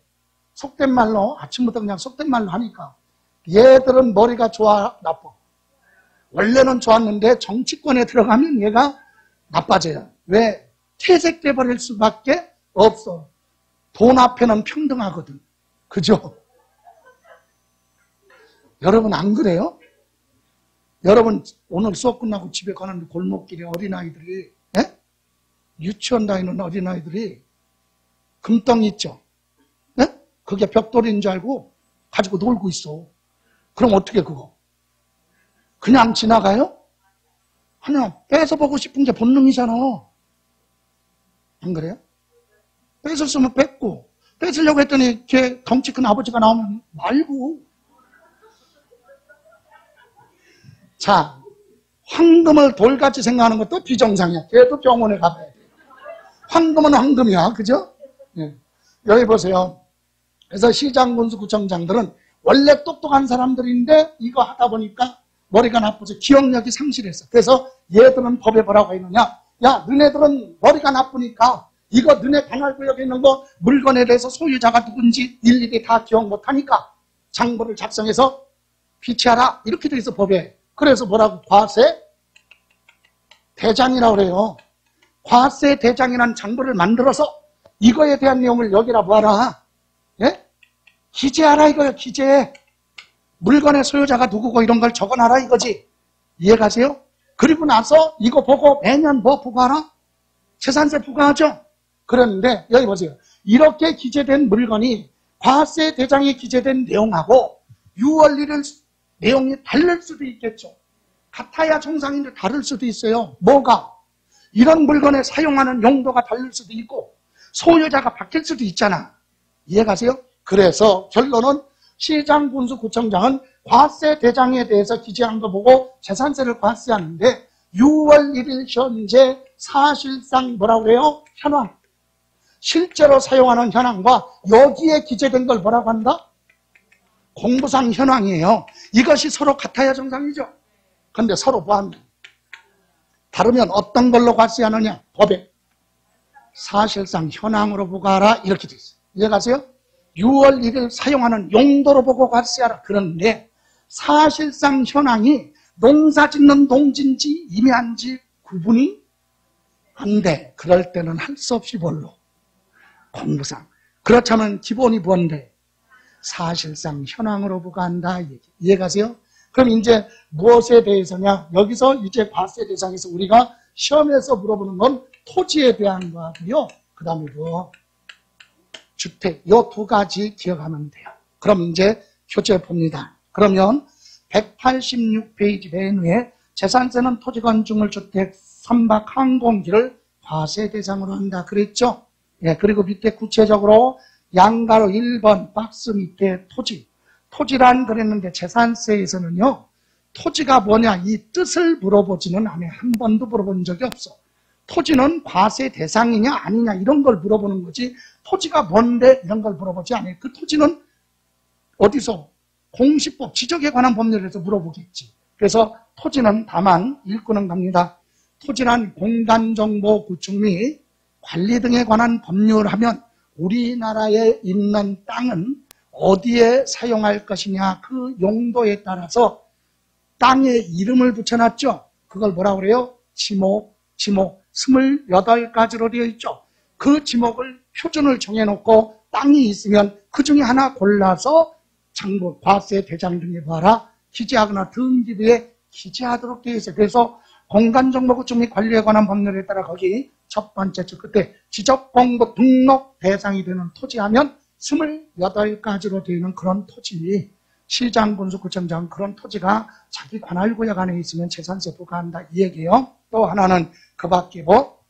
속된 말로, 아침부터 그냥 속된 말로 하니까 얘들은 머리가 좋아, 나빠? 원래는 좋았는데 정치권에 들어가면 얘가 나빠져요. 왜? 퇴색돼 버릴 수밖에 없어. 돈 앞에는 평등하거든. 그죠? 여러분 안 그래요? 여러분 오늘 수업 끝나고 집에 가는 골목길에 어린아이들이, 예? 유치원 다니는 어린아이들이 금덩이 있죠? 예? 그게 벽돌인 줄 알고 가지고 놀고 있어. 그럼 어떻게 그거? 그냥 지나가요? 그냥 뺏어보고 싶은 게 본능이잖아. 안 그래요? 뺏었으면 뺏고, 뺏으려고 했더니 걔 덩치 큰 아버지가 나오면 말고. 자, 황금을 돌같이 생각하는 것도 비정상이야. 걔도 병원에 가봐야 돼. 황금은 황금이야. 그죠? 예. 여기 보세요. 그래서 시장, 군수, 구청장들은 원래 똑똑한 사람들인데 이거 하다 보니까 머리가 나쁘죠. 기억력이 상실했어. 그래서 얘들은 법에 뭐라고 했느냐? 야, 너네들은 머리가 나쁘니까 이거 너네 관할구역에 있는 거 물건에 대해서 소유자가 누군지 일일이 다 기억 못하니까 장부를 작성해서 비치하라. 이렇게 돼 있어, 법에. 그래서 뭐라고? 과세 대장이라고 그래요. 과세 대장이라는 장부를 만들어서 이거에 대한 내용을 여기라 보아라. 예? 기재하라 이거예요. 기재. 물건의 소유자가 누구고 이런 걸 적어놔라 이거지. 이해가세요? 그리고 나서 이거 보고 매년 뭐 부과하라? 재산세 부과하죠. 그런데 여기 보세요. 이렇게 기재된 물건이 과세 대장에 기재된 내용하고 6월 1일 내용이 다를 수도 있겠죠. 같아야 정상인데 다를 수도 있어요. 뭐가? 이런 물건에 사용하는 용도가 다를 수도 있고 소유자가 바뀔 수도 있잖아. 이해가세요? 그래서 결론은 시장, 군수, 구청장은 과세 대장에 대해서 기재한 거 보고 재산세를 과세하는데 6월 1일 현재 사실상 뭐라고 해요? 현황. 실제로 사용하는 현황과 여기에 기재된 걸 뭐라고 한다? 공부상 현황이에요. 이것이 서로 같아야 정상이죠. 근데 서로 뭐하면? 다르면 어떤 걸로 과세하느냐? 법에 사실상 현황으로 부과하라 이렇게 돼 있어요. 이해가세요? 6월 1일 사용하는 용도로 보고 과세하라. 그런데 사실상 현황이 농사 짓는 농지인지 임야인지 구분이 안 돼. 그럴 때는 할 수 없이 뭘로? 공부상. 그렇다면 기본이 뭔데? 사실상 현황으로 부과한다. 이해가세요? 그럼 이제 무엇에 대해서냐? 여기서 이제 과세 대상에서 우리가 시험에서 물어보는 건 토지에 대한 거고요. 그 다음에 뭐? 주택, 요 두 가지 기억하면 돼요. 그럼 이제 교재 봅니다. 그러면 186페이지 맨 위에 재산세는 토지, 건축물, 주택, 선박, 항공기를 과세 대상으로 한다. 그랬죠? 예, 그리고 밑에 구체적으로 양가로 1번 박스 밑에 토지. 토지란 그랬는데 재산세에서는요. 토지가 뭐냐 이 뜻을 물어보지는 않아요. 한 번도 물어본 적이 없어. 토지는 과세 대상이냐 아니냐 이런 걸 물어보는 거지 토지가 뭔데 이런 걸 물어보지 않아요. 그 토지는 어디서 공시법 지적에 관한 법률에서 물어보겠지. 그래서 토지는 다만 읽고는 갑니다. 토지란 공간정보 구축 및 관리 등에 관한 법률하면 우리나라에 있는 땅은 어디에 사용할 것이냐 그 용도에 따라서 땅에 이름을 붙여놨죠. 그걸 뭐라고 그래요? 지목 28가지로 되어 있죠. 그 지목을 표준을 정해놓고 땅이 있으면 그 중에 하나 골라서 장부, 과세, 대장 등에 봐라 기재하거나 등기부에 기재하도록 되어 있어요. 그래서 공간정보구축 및 관리에 관한 법률에 따라 거기 첫 번째 주 끝에 지적공고 등록 대상이 되는 토지하면 28가지로 되어 있는 그런 토지 시장, 군수, 구청장 그런 토지가 자기 관할구역 안에 있으면 재산세 부과한다 이 얘기예요. 또 하나는 그 밖에 뭐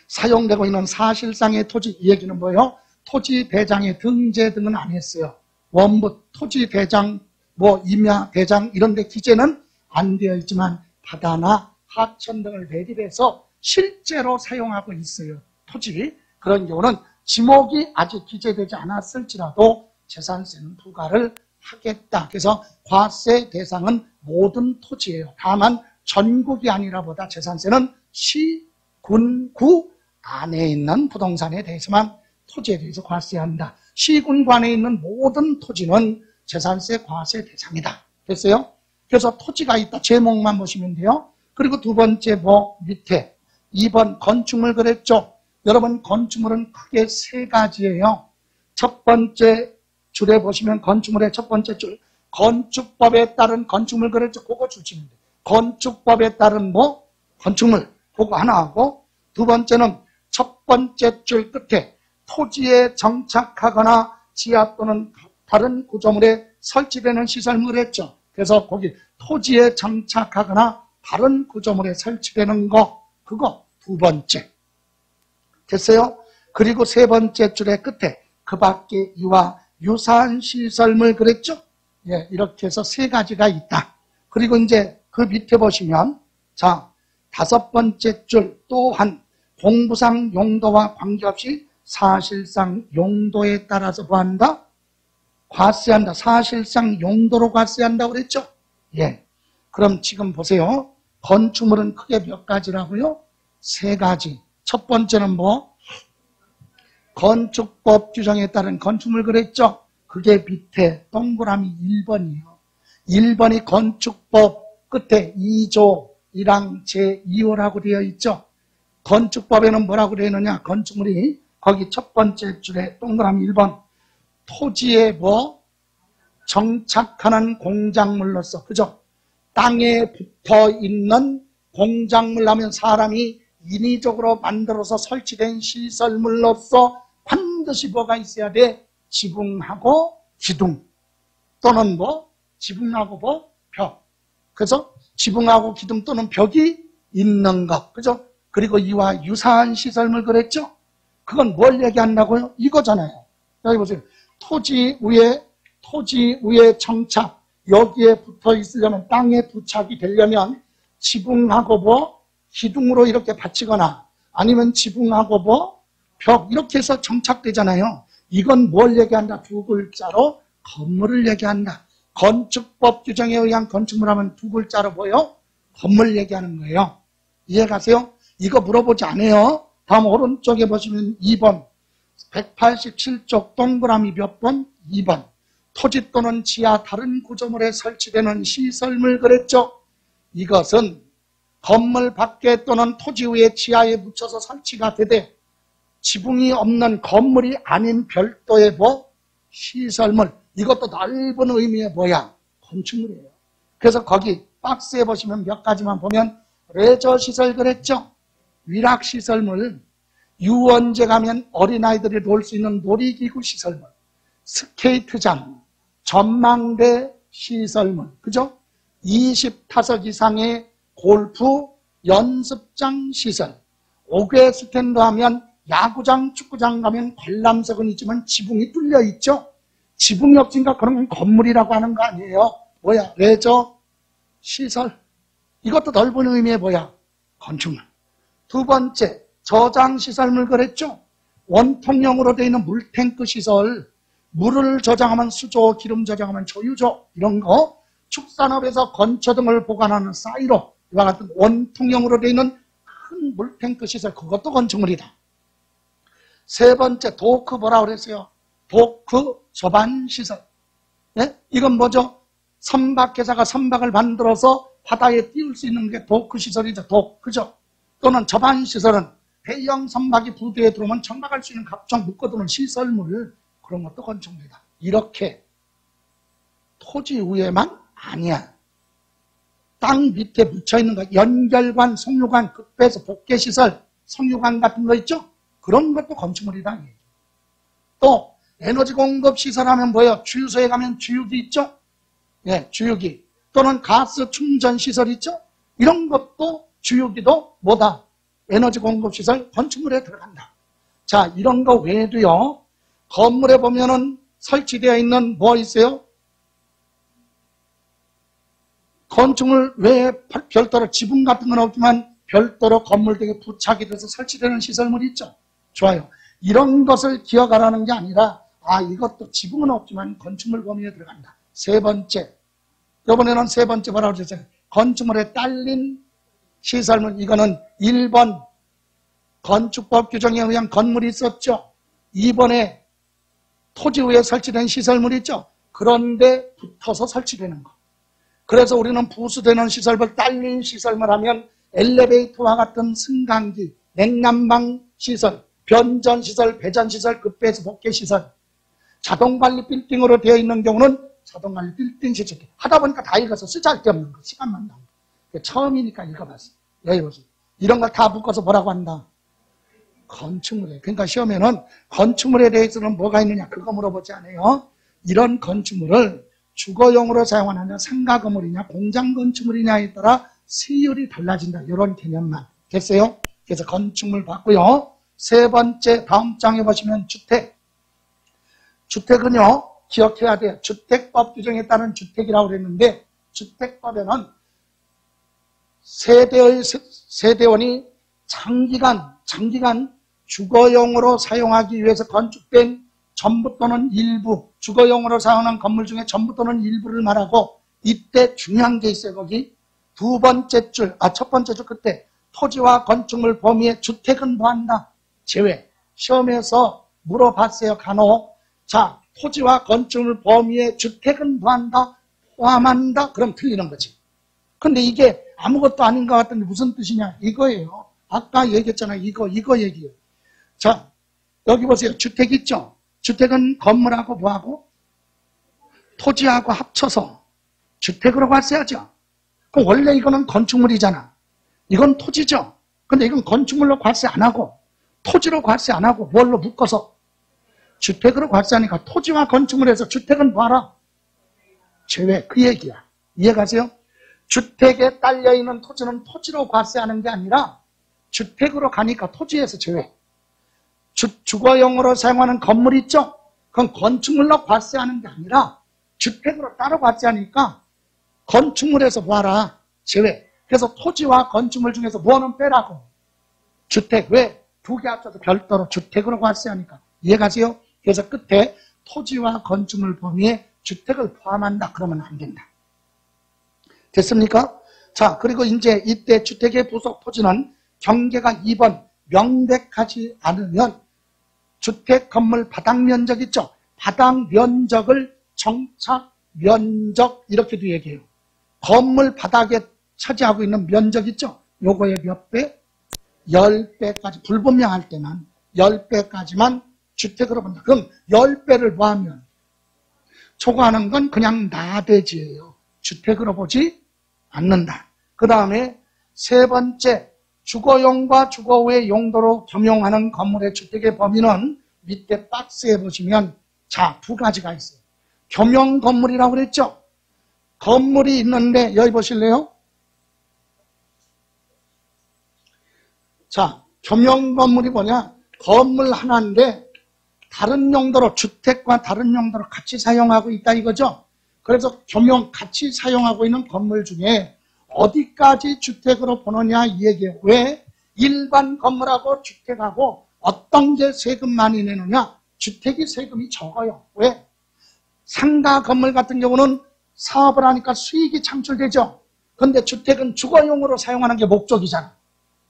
사용되고 있는 사실상의 토지 이 얘기는 뭐예요? 토지 대장의 등재 등은 안 했어요. 원부 토지 대장 뭐 임야 대장 이런 데 기재는 안 되어 있지만 바다나 하천 등을 대립해서 실제로 사용하고 있어요. 토지 그런 경우는 지목이 아직 기재되지 않았을지라도 재산세는 부과를 하겠다. 그래서 과세 대상은 모든 토지예요. 다만 전국이 아니라 보다 재산세는 시, 군, 구 안에 있는 부동산에 대해서만 토지에 대해서 과세한다. 시, 군, 구 안에 있는 모든 토지는 재산세 과세 대상이다. 됐어요? 그래서 토지가 있다. 제목만 보시면 돼요. 그리고 두 번째 뭐 밑에 2번 건축물 그랬죠. 여러분 건축물은 크게 세 가지예요. 첫 번째 줄에 보시면 건축물의 첫 번째 줄 건축법에 따른 건축물 그랬죠. 그거 주시면 돼요. 건축법에 따른 뭐 건축물 그거 하나 하고 두 번째는 첫 번째 줄 끝에 토지에 정착하거나 지하 또는 다른 구조물에 설치되는 시설물 했죠. 그래서 거기 토지에 정착하거나 다른 구조물에 설치되는 거 그거 두 번째 됐어요? 그리고 세 번째 줄의 끝에 그 밖에 이와 유사한 시설물 그랬죠? 예, 이렇게 해서 세 가지가 있다. 그리고 이제 그 밑에 보시면 자 다섯 번째 줄 또한 공부상 용도와 관계없이 사실상 용도에 따라서 뭐한다? 과세한다. 사실상 용도로 과세한다고 그랬죠? 예. 그럼 지금 보세요. 건축물은 크게 몇 가지라고요? 세 가지. 첫 번째는 뭐? 건축법 규정에 따른 건축물 그랬죠? 그게 밑에 동그라미 1번이에요. 1번이 건축법 끝에 2조 1항 제2호라고 되어 있죠? 건축법에는 뭐라고 되어 있느냐? 건축물이 거기 첫 번째 줄에 동그라미 1번 토지에 뭐? 정착하는 공작물로서 그죠? 땅에 붙어 있는 공작물 하면 사람이 인위적으로 만들어서 설치된 시설물로서 반드시 뭐가 있어야 돼? 지붕하고 기둥 또는 뭐? 지붕하고 뭐? 벽. 그래서 지붕하고 기둥 또는 벽이 있는 것. 그죠? 그리고 이와 유사한 시설물 그랬죠? 그건 뭘 얘기한다고요? 이거잖아요. 여기 보세요. 토지 위에 정착. 여기에 붙어 있으려면 땅에 부착이 되려면 지붕하고 뭐? 기둥으로 이렇게 받치거나 아니면 지붕하고 뭐? 벽 이렇게 해서 정착되잖아요. 이건 뭘 얘기한다? 두 글자로 건물을 얘기한다. 건축법 규정에 의한 건축물 하면 두 글자로 뭐요? 건물 얘기하는 거예요. 이해가세요? 이거 물어보지 않아요. 다음 오른쪽에 보시면 2번 187쪽 동그라미 몇 번? 2번 토지 또는 지하 다른 구조물에 설치되는 시설물 그랬죠? 이것은 건물 밖에 또는 토지 위에 지하에 묻혀서 설치가 되되 지붕이 없는 건물이 아닌 별도의 뭐? 시설물. 이것도 넓은 의미의 뭐야? 건축물이에요. 그래서 거기 박스에 보시면 몇 가지만 보면 레저시설 그랬죠? 위락시설물, 유원제 가면 어린아이들이 놀 수 있는 놀이기구 시설물, 스케이트장, 전망대 시설물, 그죠? 20타석 이상의 골프 연습장 시설, 5개 스탠드 하면 야구장, 축구장 가면 관람석은 있지만 지붕이 뚫려 있죠? 지붕이 없으니까 그런 건 건물이라고 하는 거 아니에요? 뭐야? 레저 시설. 이것도 넓은 의미의 뭐야? 건축물. 두 번째, 저장시설물 그랬죠? 원통형으로 되어 있는 물탱크 시설, 물을 저장하면 수조, 기름 저장하면 조유조, 이런 거, 축산업에서 건초 등을 보관하는 사이로, 이와 같은 원통형으로 되어 있는 큰 물탱크 시설, 그것도 건축물이다. 세 번째, 도크 뭐라고 그랬어요? 도크 저반시설. 예? 이건 뭐죠? 선박회사가 선박을 만들어서 바다에 띄울 수 있는 게 도크시설이죠. 그죠? 또는 저반시설은 대형 선박이 부두에 들어오면 정박할 수 있는 각종 묶어두는 시설물, 그런 것도 건축물이다. 이렇게 토지 위에만 아니야. 땅 밑에 묻혀있는 거, 연결관, 송유관, 급배에서 복개시설, 송유관 같은 거 있죠? 그런 것도 건축물이다. 또 에너지 공급 시설하면 뭐예요? 주유소에 가면 주유기 있죠? 예, 주유기. 또는 가스 충전 시설 있죠? 이런 것도 주유기도 뭐다? 에너지 공급 시설 건축물에 들어간다. 자, 이런 거 외에도요, 건물에 보면은 설치되어 있는 뭐 있어요? 건축물 외에 별도로 지붕 같은 건 없지만 별도로 건물등에 부착이 돼서 설치되는 시설물이 있죠. 좋아요. 이런 것을 기억하라는 게 아니라 이것도 지붕은 없지만 건축물 범위에 들어간다. 세 번째. 이번에는 세 번째 뭐라고 그랬어요? 건축물에 딸린 시설물. 이거는 1번 건축법 규정에 의한 건물이 있었죠. 2번에 토지 위에 설치된 시설물이 있죠. 그런데 붙어서 설치되는 거. 그래서 우리는 부수되는 시설물, 딸린 시설물 하면 엘리베이터와 같은 승강기, 냉난방 시설, 변전 시설, 배전 시설, 급배수 복개 시설, 자동관리 빌딩으로 되어 있는 경우는 자동관리 빌딩 시설. 하다 보니까 다 읽어서 쓰잘데없는 거, 시간만 나온 거. 처음이니까 읽어봤어요. 여기 보세요. 이런 걸 다 묶어서 뭐라고 한다? 건축물에. 그러니까 시험에는 건축물에 대해서는 뭐가 있느냐 그거 물어보지 않아요. 이런 건축물을 주거용으로 사용하느냐 상가 건물이냐 공장 건축물이냐에 따라 세율이 달라진다. 이런 개념만. 됐어요? 그래서 건축물 봤고요. 세 번째 다음 장에 보시면 주택. 주택은요 기억해야 돼요. 주택법 규정에 따른 주택이라고 그랬는데 주택법에는 세대원이 장기간 주거용으로 사용하기 위해서 건축된 전부 또는 일부, 주거용으로 사용하는 건물 중에 전부 또는 일부를 말하고, 이때 중요한 게 있어요. 거기 두 번째 줄, 첫 번째 줄 끝에 토지와 건축물 범위에 주택은 뭐한다? 제외. 시험에서 물어봤어요. 간혹. 자, 토지와 건축물 범위에 주택은 뭐한다? 포함한다? 그럼 틀리는 거지. 근데 이게 아무것도 아닌 것 같은데 무슨 뜻이냐? 이거예요. 아까 얘기했잖아요. 이거 얘기예요. 자, 여기 보세요. 주택 있죠? 주택은 건물하고 뭐하고? 토지하고 합쳐서 주택으로 과세하죠. 그럼 원래 이거는 건축물이잖아. 이건 토지죠. 근데 이건 건축물로 과세 안 하고 토지로 과세 안 하고 뭘로 묶어서 주택으로 과세하니까 토지와 건축물에서 주택은 뭐하라? 제외. 그 얘기야. 이해가세요? 주택에 딸려있는 토지는 토지로 과세하는 게 아니라 주택으로 가니까 토지에서 제외. 주거용으로 사용하는 건물 있죠? 그건 건축물로 과세하는 게 아니라 주택으로 따로 과세하니까 건축물에서 뭐하라? 제외. 그래서 토지와 건축물 중에서 뭐는 빼라고? 주택. 왜? 두 개 합쳐서 별도로 주택으로 과세하니까. 이해가세요? 그래서 끝에 토지와 건축물 범위에 주택을 포함한다. 그러면 안 된다. 됐습니까? 자, 그리고 이제 이때 주택의 부속 토지는 경계가 2번 명백하지 않으면 주택 건물 바닥 면적 있죠? 바닥 면적을 정착 면적 이렇게도 얘기해요. 건물 바닥에 차지하고 있는 면적 있죠? 요거의 몇 배? 10배까지 불분명할 때만 10배까지만 주택으로 본다. 그럼 10배를 뭐하면? 초과하는 건 그냥 나대지예요. 주택으로 보지 않는다. 그 다음에 세 번째, 주거용과 주거 외 용도로 겸용하는 건물의 주택의 범위는 밑에 박스에 보시면 자, 두 가지가 있어요. 겸용 건물이라고 그랬죠? 건물이 있는데 여기 보실래요? 자, 겸용 건물이 뭐냐? 건물 하나인데 다른 용도로 주택과 다른 용도로 같이 사용하고 있다 이거죠? 그래서 겸용 같이 사용하고 있는 건물 중에 어디까지 주택으로 보느냐 이 얘기예요. 왜? 일반 건물하고 주택하고 어떤 게 세금 많이 내느냐? 주택이 세금이 적어요. 왜? 상가 건물 같은 경우는 사업을 하니까 수익이 창출되죠. 그런데 주택은 주거용으로 사용하는 게 목적이잖아.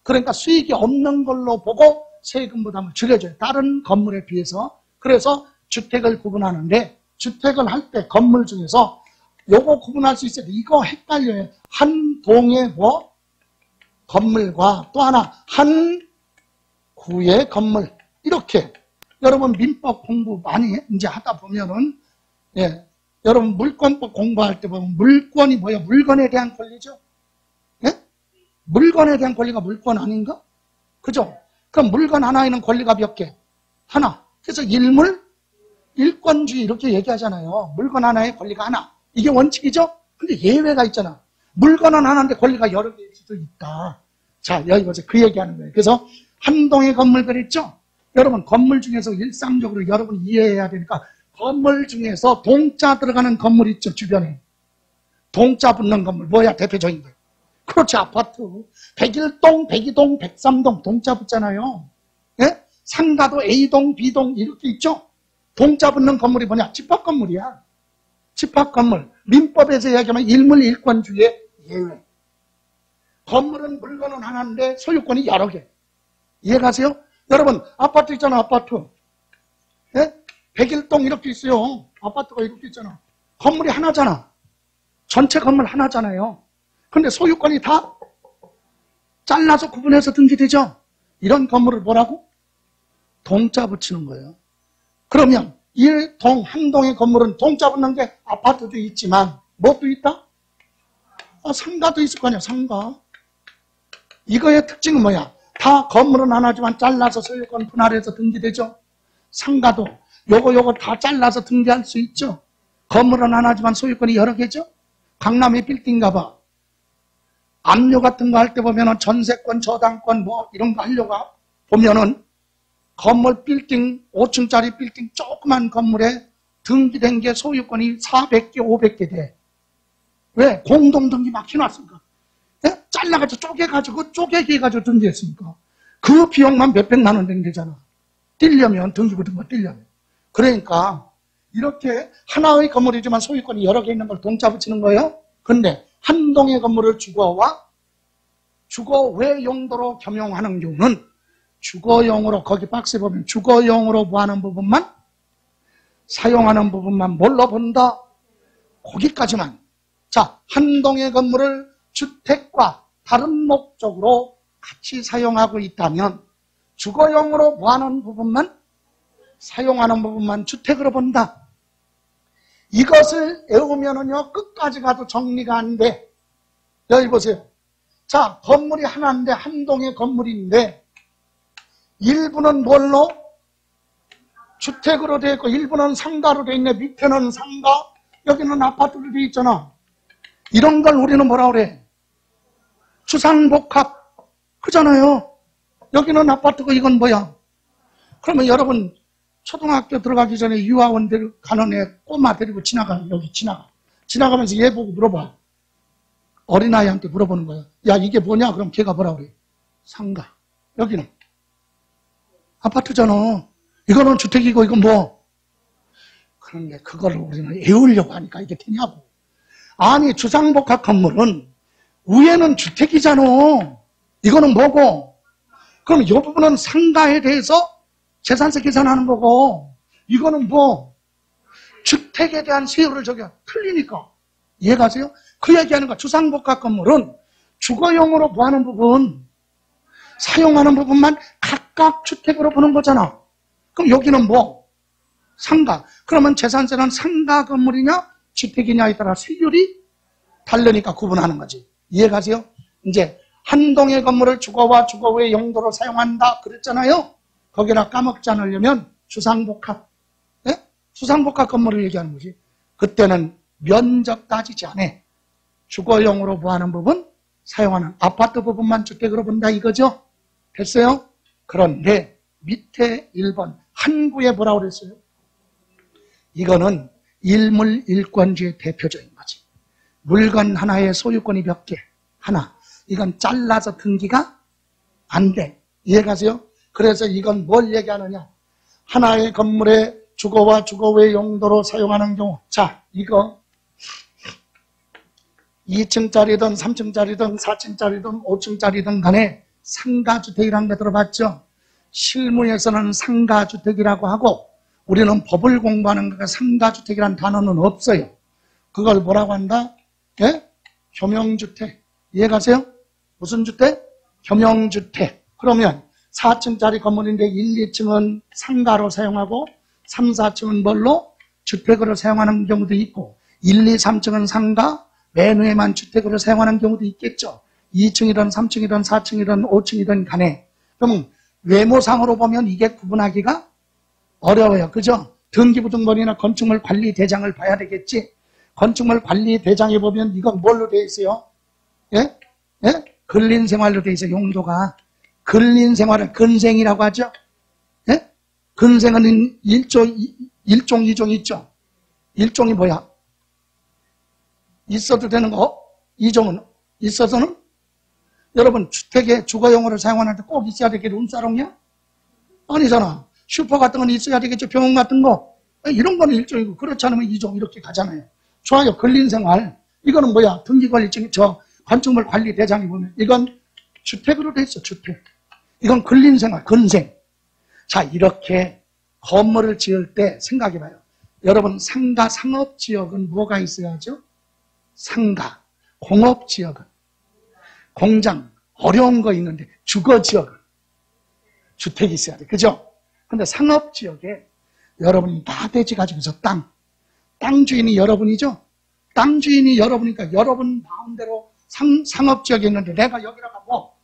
그러니까 수익이 없는 걸로 보고 세금 부담을 줄여줘요. 다른 건물에 비해서. 그래서 주택을 구분하는데 주택을 할 때 건물 중에서 요거 구분할 수 있어요. 이거 헷갈려요. 한 동의 뭐 건물과 또 하나 한 구의 건물 이렇게 여러분 민법 공부 많이 이제 하다 보면은 여러분 물권법 공부할 때 보면 물권이 뭐예요? 물건에 대한 권리죠. 예? 물건에 대한 권리가 물권 아닌가? 그죠? 그럼 물건 하나에는 권리가 몇 개? 하나. 그래서 일물 일권주의 이렇게 얘기하잖아요. 물건 하나에 권리가 하나. 이게 원칙이죠? 근데 예외가 있잖아. 물건은 하나인데 권리가 여러 개일 수도 있다. 자, 여기 보세요. 그 얘기하는 거예요. 그래서 한 동의 건물들 있죠? 여러분, 건물 중에서 일상적으로 여러분 이해해야 되니까 건물 중에서 동자 들어가는 건물 있죠? 주변에. 동자 붙는 건물. 뭐야? 대표적인 거. 그렇지. 아파트. 101동, 102동, 103동 동자 붙잖아요. 예? 상가도 A동, B동 이렇게 있죠? 동자 붙는 건물이 뭐냐? 집합 건물이야. 집합 건물. 민법에서 이야기하면 일물일권주의 예외. 건물은 물건은 하나인데 소유권이 여러 개. 이해가세요? 여러분, 아파트 있잖아, 아파트. 예? 101동 이렇게 있어요. 아파트가 이렇게 있잖아. 건물이 하나잖아. 전체 건물 하나잖아요. 근데 소유권이 다 잘라서 구분해서 등기되죠? 이런 건물을 뭐라고? 동자 붙이는 거예요. 그러면 한 동의 건물은 동자 붙는 게 아파트도 있지만 뭐도 있다? 상가도 있을 거 아니야, 상가. 이거의 특징은 뭐야? 다 건물은 하나지만 잘라서 소유권 분할해서 등기되죠? 상가도 요거 다 잘라서 등기할 수 있죠? 건물은 하나지만 소유권이 여러 개죠? 강남의 빌딩 가봐. 압류 같은 거 할 때 보면은 전세권, 저당권 뭐 이런 거 하려고 보면은 건물 빌딩, 5층짜리 빌딩 조그만 건물에 등기된 게 소유권이 400개, 500개 돼. 왜? 공동등기 막 해놨으니까. 예? 잘라가지고 쪼개기 해가지고 등기했으니까. 그 비용만 몇백만 원 되잖아. 뛰려면, 등기 같은 거 뛰려면. 그러니까 이렇게 하나의 건물이지만 소유권이 여러 개 있는 걸 동자 붙이는 거예요. 근데 한 동의 건물을 주거와 주거 외 용도로 겸용하는 경우는 주거용으로, 거기 박스에 보면 주거용으로 뭐하는 부분만, 사용하는 부분만 뭘로 본다? 거기까지만. 자, 한 동의 건물을 주택과 다른 목적으로 같이 사용하고 있다면 주거용으로 뭐하는 부분만, 사용하는 부분만 주택으로 본다. 이것을 외우면은요, 끝까지 가도 정리가 안 돼. 여기 보세요. 자, 건물이 하나인데, 한 동의 건물인데, 일부는 뭘로? 주택으로 되어 있고, 일부는 상가로 되어 있네. 밑에는 상가, 여기는 아파트로 되어 있잖아. 이런 걸 우리는 뭐라 그래? 주상복합. 그잖아요. 여기는 아파트고, 이건 뭐야? 그러면 여러분, 초등학교 들어가기 전에 유아원들 가는 애 꼬마 데리고 여기 지나가면서 얘 보고 물어봐. 어린아이한테 물어보는 거야. 야, 이게 뭐냐? 그럼 걔가 뭐라 그래? 상가. 여기는 아파트잖아. 이거는 주택이고, 이건 뭐? 그런데 그거를 우리는 외우려고 하니까 이게 되냐고. 아니, 주상복합 건물은 위에는 주택이잖아. 이거는 뭐고? 그럼 이 부분은 상가에 대해서 재산세 계산하는 거고, 이거는 뭐? 주택에 대한 세율을 틀리니까. 이해가세요? 그 얘기하는 거야. 주상복합 건물은 주거용으로 뭐하는 부분, 사용하는 부분만 각각 주택으로 보는 거잖아. 그럼 여기는 뭐? 상가. 그러면 재산세는 상가 건물이냐, 주택이냐에 따라 세율이 다르니까 구분하는 거지. 이해가세요? 이제 한 동의 건물을 주거와 주거 외 용도로 사용한다 그랬잖아요. 거기다 까먹지 않으려면 주상복합. 예? 주상복합 건물을 얘기하는 거지. 그때는 면적 따지지 않아. 주거용으로 뭐하는 부분, 사용하는 아파트 부분만 주택으로 본다 이거죠. 됐어요? 그런데 밑에 1번 한구에 뭐라고 그랬어요? 이거는 일물일권주의 대표적인 거지. 물건 하나에 소유권이 몇 개? 하나. 이건 잘라서 등기가 안 돼. 이해가세요? 그래서 이건 뭘 얘기하느냐? 하나의 건물에 주거와 주거 외 용도로 사용하는 경우. 자, 이거 2층짜리든 3층짜리든 4층짜리든 5층짜리든 간에 상가주택이라는 게 들어봤죠? 실무에서는 상가주택이라고 하고 우리는 법을 공부하는 거니까 상가주택이라는 단어는 없어요. 그걸 뭐라고 한다? 예? 겸용주택. 이해가세요? 무슨 주택? 겸용주택. 그러면 4층짜리 건물인데 1, 2층은 상가로 사용하고 3, 4층은 뭘로? 주택으로 사용하는 경우도 있고 1, 2, 3층은 상가, 맨 위에만 주택으로 사용하는 경우도 있겠죠. 2층이든 3층이든 4층이든 5층이든 간에. 그럼 외모상으로 보면 이게 구분하기가 어려워요. 그죠? 등기부등본이나 건축물 관리 대장을 봐야 되겠지. 건축물 관리 대장에 보면 이건 뭘로 되어 있어요? 예? 예? 근린생활로 되어 있어요. 용도가. 근린생활은 근생이라고 하죠. 예? 근생은 일종, 이종 있죠. 일종이 뭐야? 있어도 되는 거? 이종은 있어서는? 여러분 주택에 주거용으로 사용하는데 꼭 있어야 되겠지. 룸사롱이야? 아니잖아. 슈퍼 같은 건 있어야 되겠죠. 병원 같은 거. 이런 거는 일종이고 그렇지 않으면 이종 이렇게 가잖아요. 좋아요. 근린생활. 이거는 뭐야? 등기관리증 저 건축물 관리 대장에 보면 이건 주택으로 돼 있어. 주택. 이건 근린생활, 근생. 자, 이렇게 건물을 지을 때 생각해봐요. 여러분 상가, 상업지역은 뭐가 있어야죠? 상가, 공업지역은 공장, 어려운 거 있는데 주거지역은 주택이 있어야 돼. 그죠? 근데 상업지역에 여러분이 나대지 가지고 있어. 땅 주인이 여러분이죠? 땅 주인이 여러분이니까 여러분 마음대로 상업지역에 있는데 내가 여기다가 뭐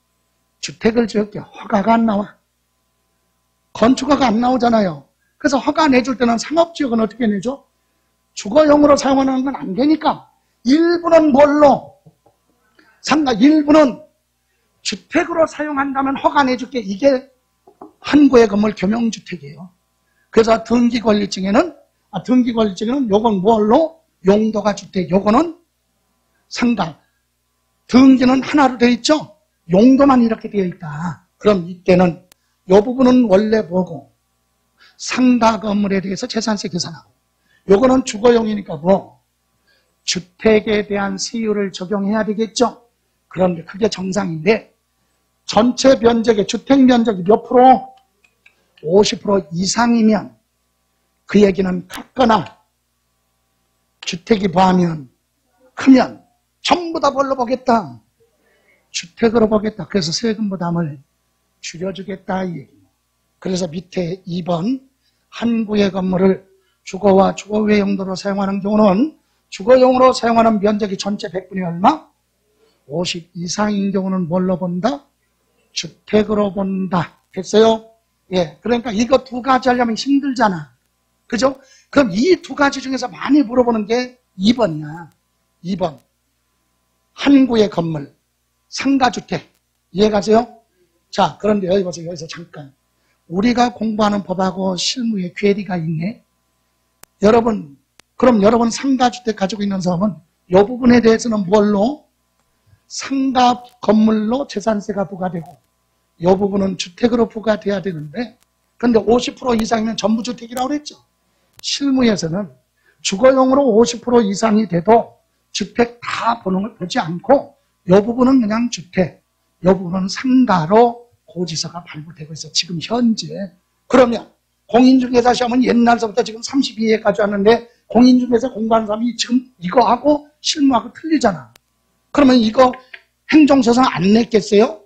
주택을 지을게. 허가가 안 나와. 건축허가 안 나오잖아요. 그래서 허가 내줄 때는 상업지역은 어떻게 내죠? 주거용으로 사용하는 건 안 되니까 일부는 뭘로? 상가 일부는 주택으로 사용한다면 허가 내줄게. 이게 한구의 건물 겸용주택이에요. 그래서 등기관리증에는 요건 뭘로? 용도가 주택, 요거는 상가. 등기는 하나로 되어 있죠? 용도만 이렇게 되어 있다. 그럼 이때는 요 부분은 원래 보고 상가 건물에 대해서 재산세 계산하고 요거는 주거용이니까 뭐 주택에 대한 세율을 적용해야 되겠죠? 그런데 그게 정상인데 전체 면적의 주택 면적이 몇 프로? 50% 이상이면 그 얘기는 같거나 주택이 뭐하면 크면 전부 다 뭘로 보겠다? 주택으로 보겠다. 그래서 세금 부담을 줄여주겠다 이 얘기입니다. 그래서 밑에 2번 한구의 건물을 주거와 주거 외 용도로 사용하는 경우는 주거용으로 사용하는 면적이 전체 100분의 얼마? 50 이상인 경우는 뭘로 본다? 주택으로 본다. 됐어요? 예. 그러니까 이거 두 가지 하려면 힘들잖아. 그죠? 그럼 이 두 가지 중에서 많이 물어보는 게 2번이야. 2번. 한구의 건물, 상가주택. 이해가세요? 자, 그런데 여기 보세요. 여기서 잠깐. 우리가 공부하는 법하고 실무에 괴리가 있네. 여러분, 그럼 여러분 상가주택 가지고 있는 사람은 이 부분에 대해서는 뭘로? 상가 건물로 재산세가 부과되고 이 부분은 주택으로 부과돼야 되는데 근데 50% 이상이면 전부 주택이라고 그랬죠. 실무에서는 주거용으로 50% 이상이 돼도 주택 다 보는 걸 보지 않고 이 부분은 그냥 주택, 이 부분은 상가로 고지서가 발부되고 있어. 지금 현재. 그러면 공인중개사 시험은 옛날서부터 지금 32회까지 왔는데 공인중개사 공부하는 사람이 지금 이거하고 실무하고 틀리잖아. 그러면 이거 행정소송 안 냈겠어요?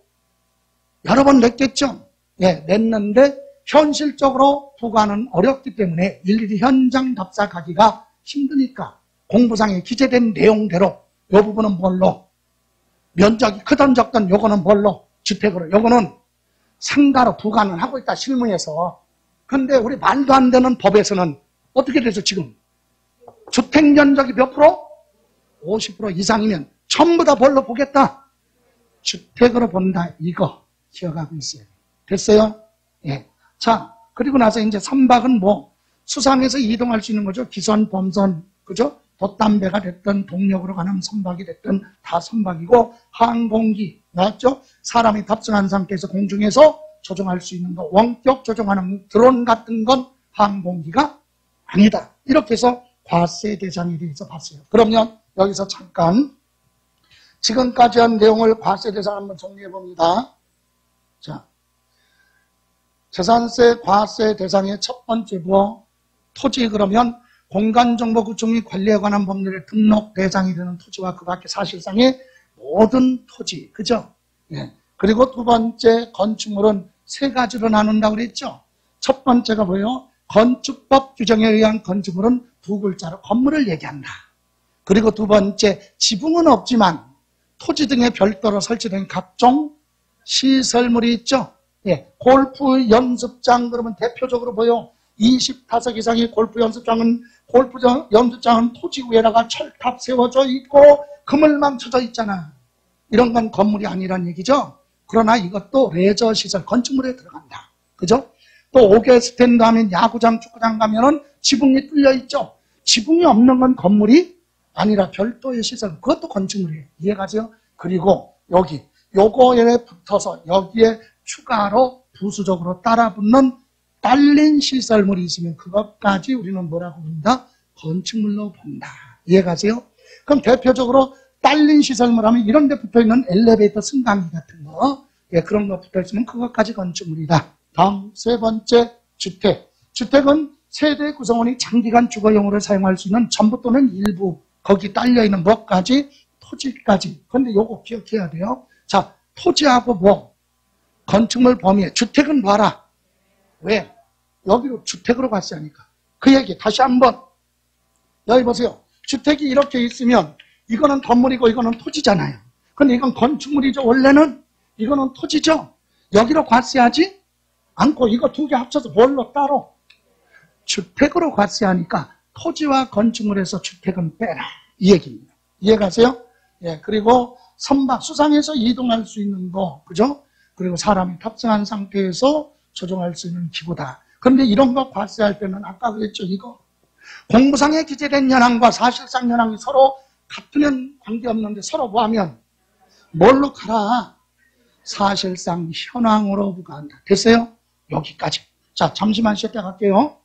여러 번 냈겠죠? 예, 냈는데 현실적으로 부과는 어렵기 때문에 일일이 현장 답사 가기가 힘드니까 공부상에 기재된 내용대로 이 부분은 뭘로? 면적이 크든 적든 요거는 뭘로? 주택으로. 요거는 상가로 부과는 하고 있다, 실무에서. 근데 우리 말도 안 되는 법에서는 어떻게 되죠, 지금? 주택 면적이 몇 프로? 50% 이상이면 전부 다 뭘로 보겠다? 주택으로 본다. 이거 기억하고 있어요. 됐어요? 예. 자, 그리고 나서 이제 선박은 뭐 수상해서 이동할 수 있는 거죠. 기선, 범선, 그죠? 돛담배가 됐든 동력으로 가는 선박이 됐든 다 선박이고 항공기, 나왔죠? 사람이 탑승한 상태에서 공중에서 조종할 수 있는 거, 원격 조종하는 드론 같은 건 항공기가 아니다. 이렇게 해서 과세 대상에 대해서 봤어요. 그러면 여기서 잠깐 지금까지 한 내용을 과세 대상 한번 정리해 봅니다. 자, 재산세 과세 대상의 첫 번째 뭐 토지. 그러면 공간정보구축 및 관리에 관한 법률의 등록 대상이 되는 토지와 그 밖에 사실상의 모든 토지. 그죠? 예. 그리고 두 번째 건축물은 세 가지로 나눈다고 그랬죠? 첫 번째가 뭐예요? 건축법 규정에 의한 건축물은 두 글자로 건물을 얘기한다. 그리고 두 번째, 지붕은 없지만 토지 등에 별도로 설치된 각종 시설물이 있죠? 예. 골프 연습장 그러면 대표적으로 보여. 25 이상의 골프 연습장은 토지 위에다가 철탑 세워져 있고 그물망 쳐져 있잖아. 이런 건 건물이 아니란 얘기죠. 그러나 이것도 레저 시설, 건축물에 들어간다. 그죠? 또 옥외 스탠드 하면 야구장, 축구장 가면은 지붕이 뚫려 있죠. 지붕이 없는 건 건물이 아니라 별도의 시설, 그것도 건축물이에요. 이해가죠? 그리고 여기 요거에 붙어서 여기에 추가로 부수적으로 따라붙는 딸린 시설물이 있으면 그것까지 우리는 뭐라고 본다? 건축물로 본다. 이해가세요? 그럼 대표적으로 딸린 시설물 하면 이런 데 붙어있는 엘리베이터 승강기 같은 거, 예, 그런 거 붙어있으면 그것까지 건축물이다. 다음 세 번째, 주택. 주택은 세대 구성원이 장기간 주거용으로 사용할 수 있는 전부 또는 일부, 거기 딸려있는 뭐까지? 토지까지. 근데 요거 기억해야 돼요. 자, 토지하고 뭐? 건축물 범위에. 주택은 봐라. 왜? 여기로 주택으로 갔으니까. 그 얘기 다시 한번. 여기 보세요. 주택이 이렇게 있으면 이거는 건물이고 이거는 토지잖아요. 근데 이건 건축물이죠. 원래는 이거는 토지죠. 여기로 갔어야지 않고 이거 두 개 합쳐서 뭘로 따로? 주택으로 갔어야 하니까 토지와 건축물에서 주택은 빼라. 이 얘기입니다. 이해가세요? 예, 그리고 선박, 수상해서 이동할 수 있는 거, 그죠? 그리고 사람이 탑승한 상태에서 조종할 수 있는 기구다. 그런데 이런 거 과세할 때는 아까 그랬죠, 이거. 공부상에 기재된 현황과 사실상 현황이 서로 같으면 관계없는데 서로 뭐하면 뭘로 가라? 사실상 현황으로 부과한다. 됐어요? 여기까지. 자, 잠시만 쉬었다 갈게요.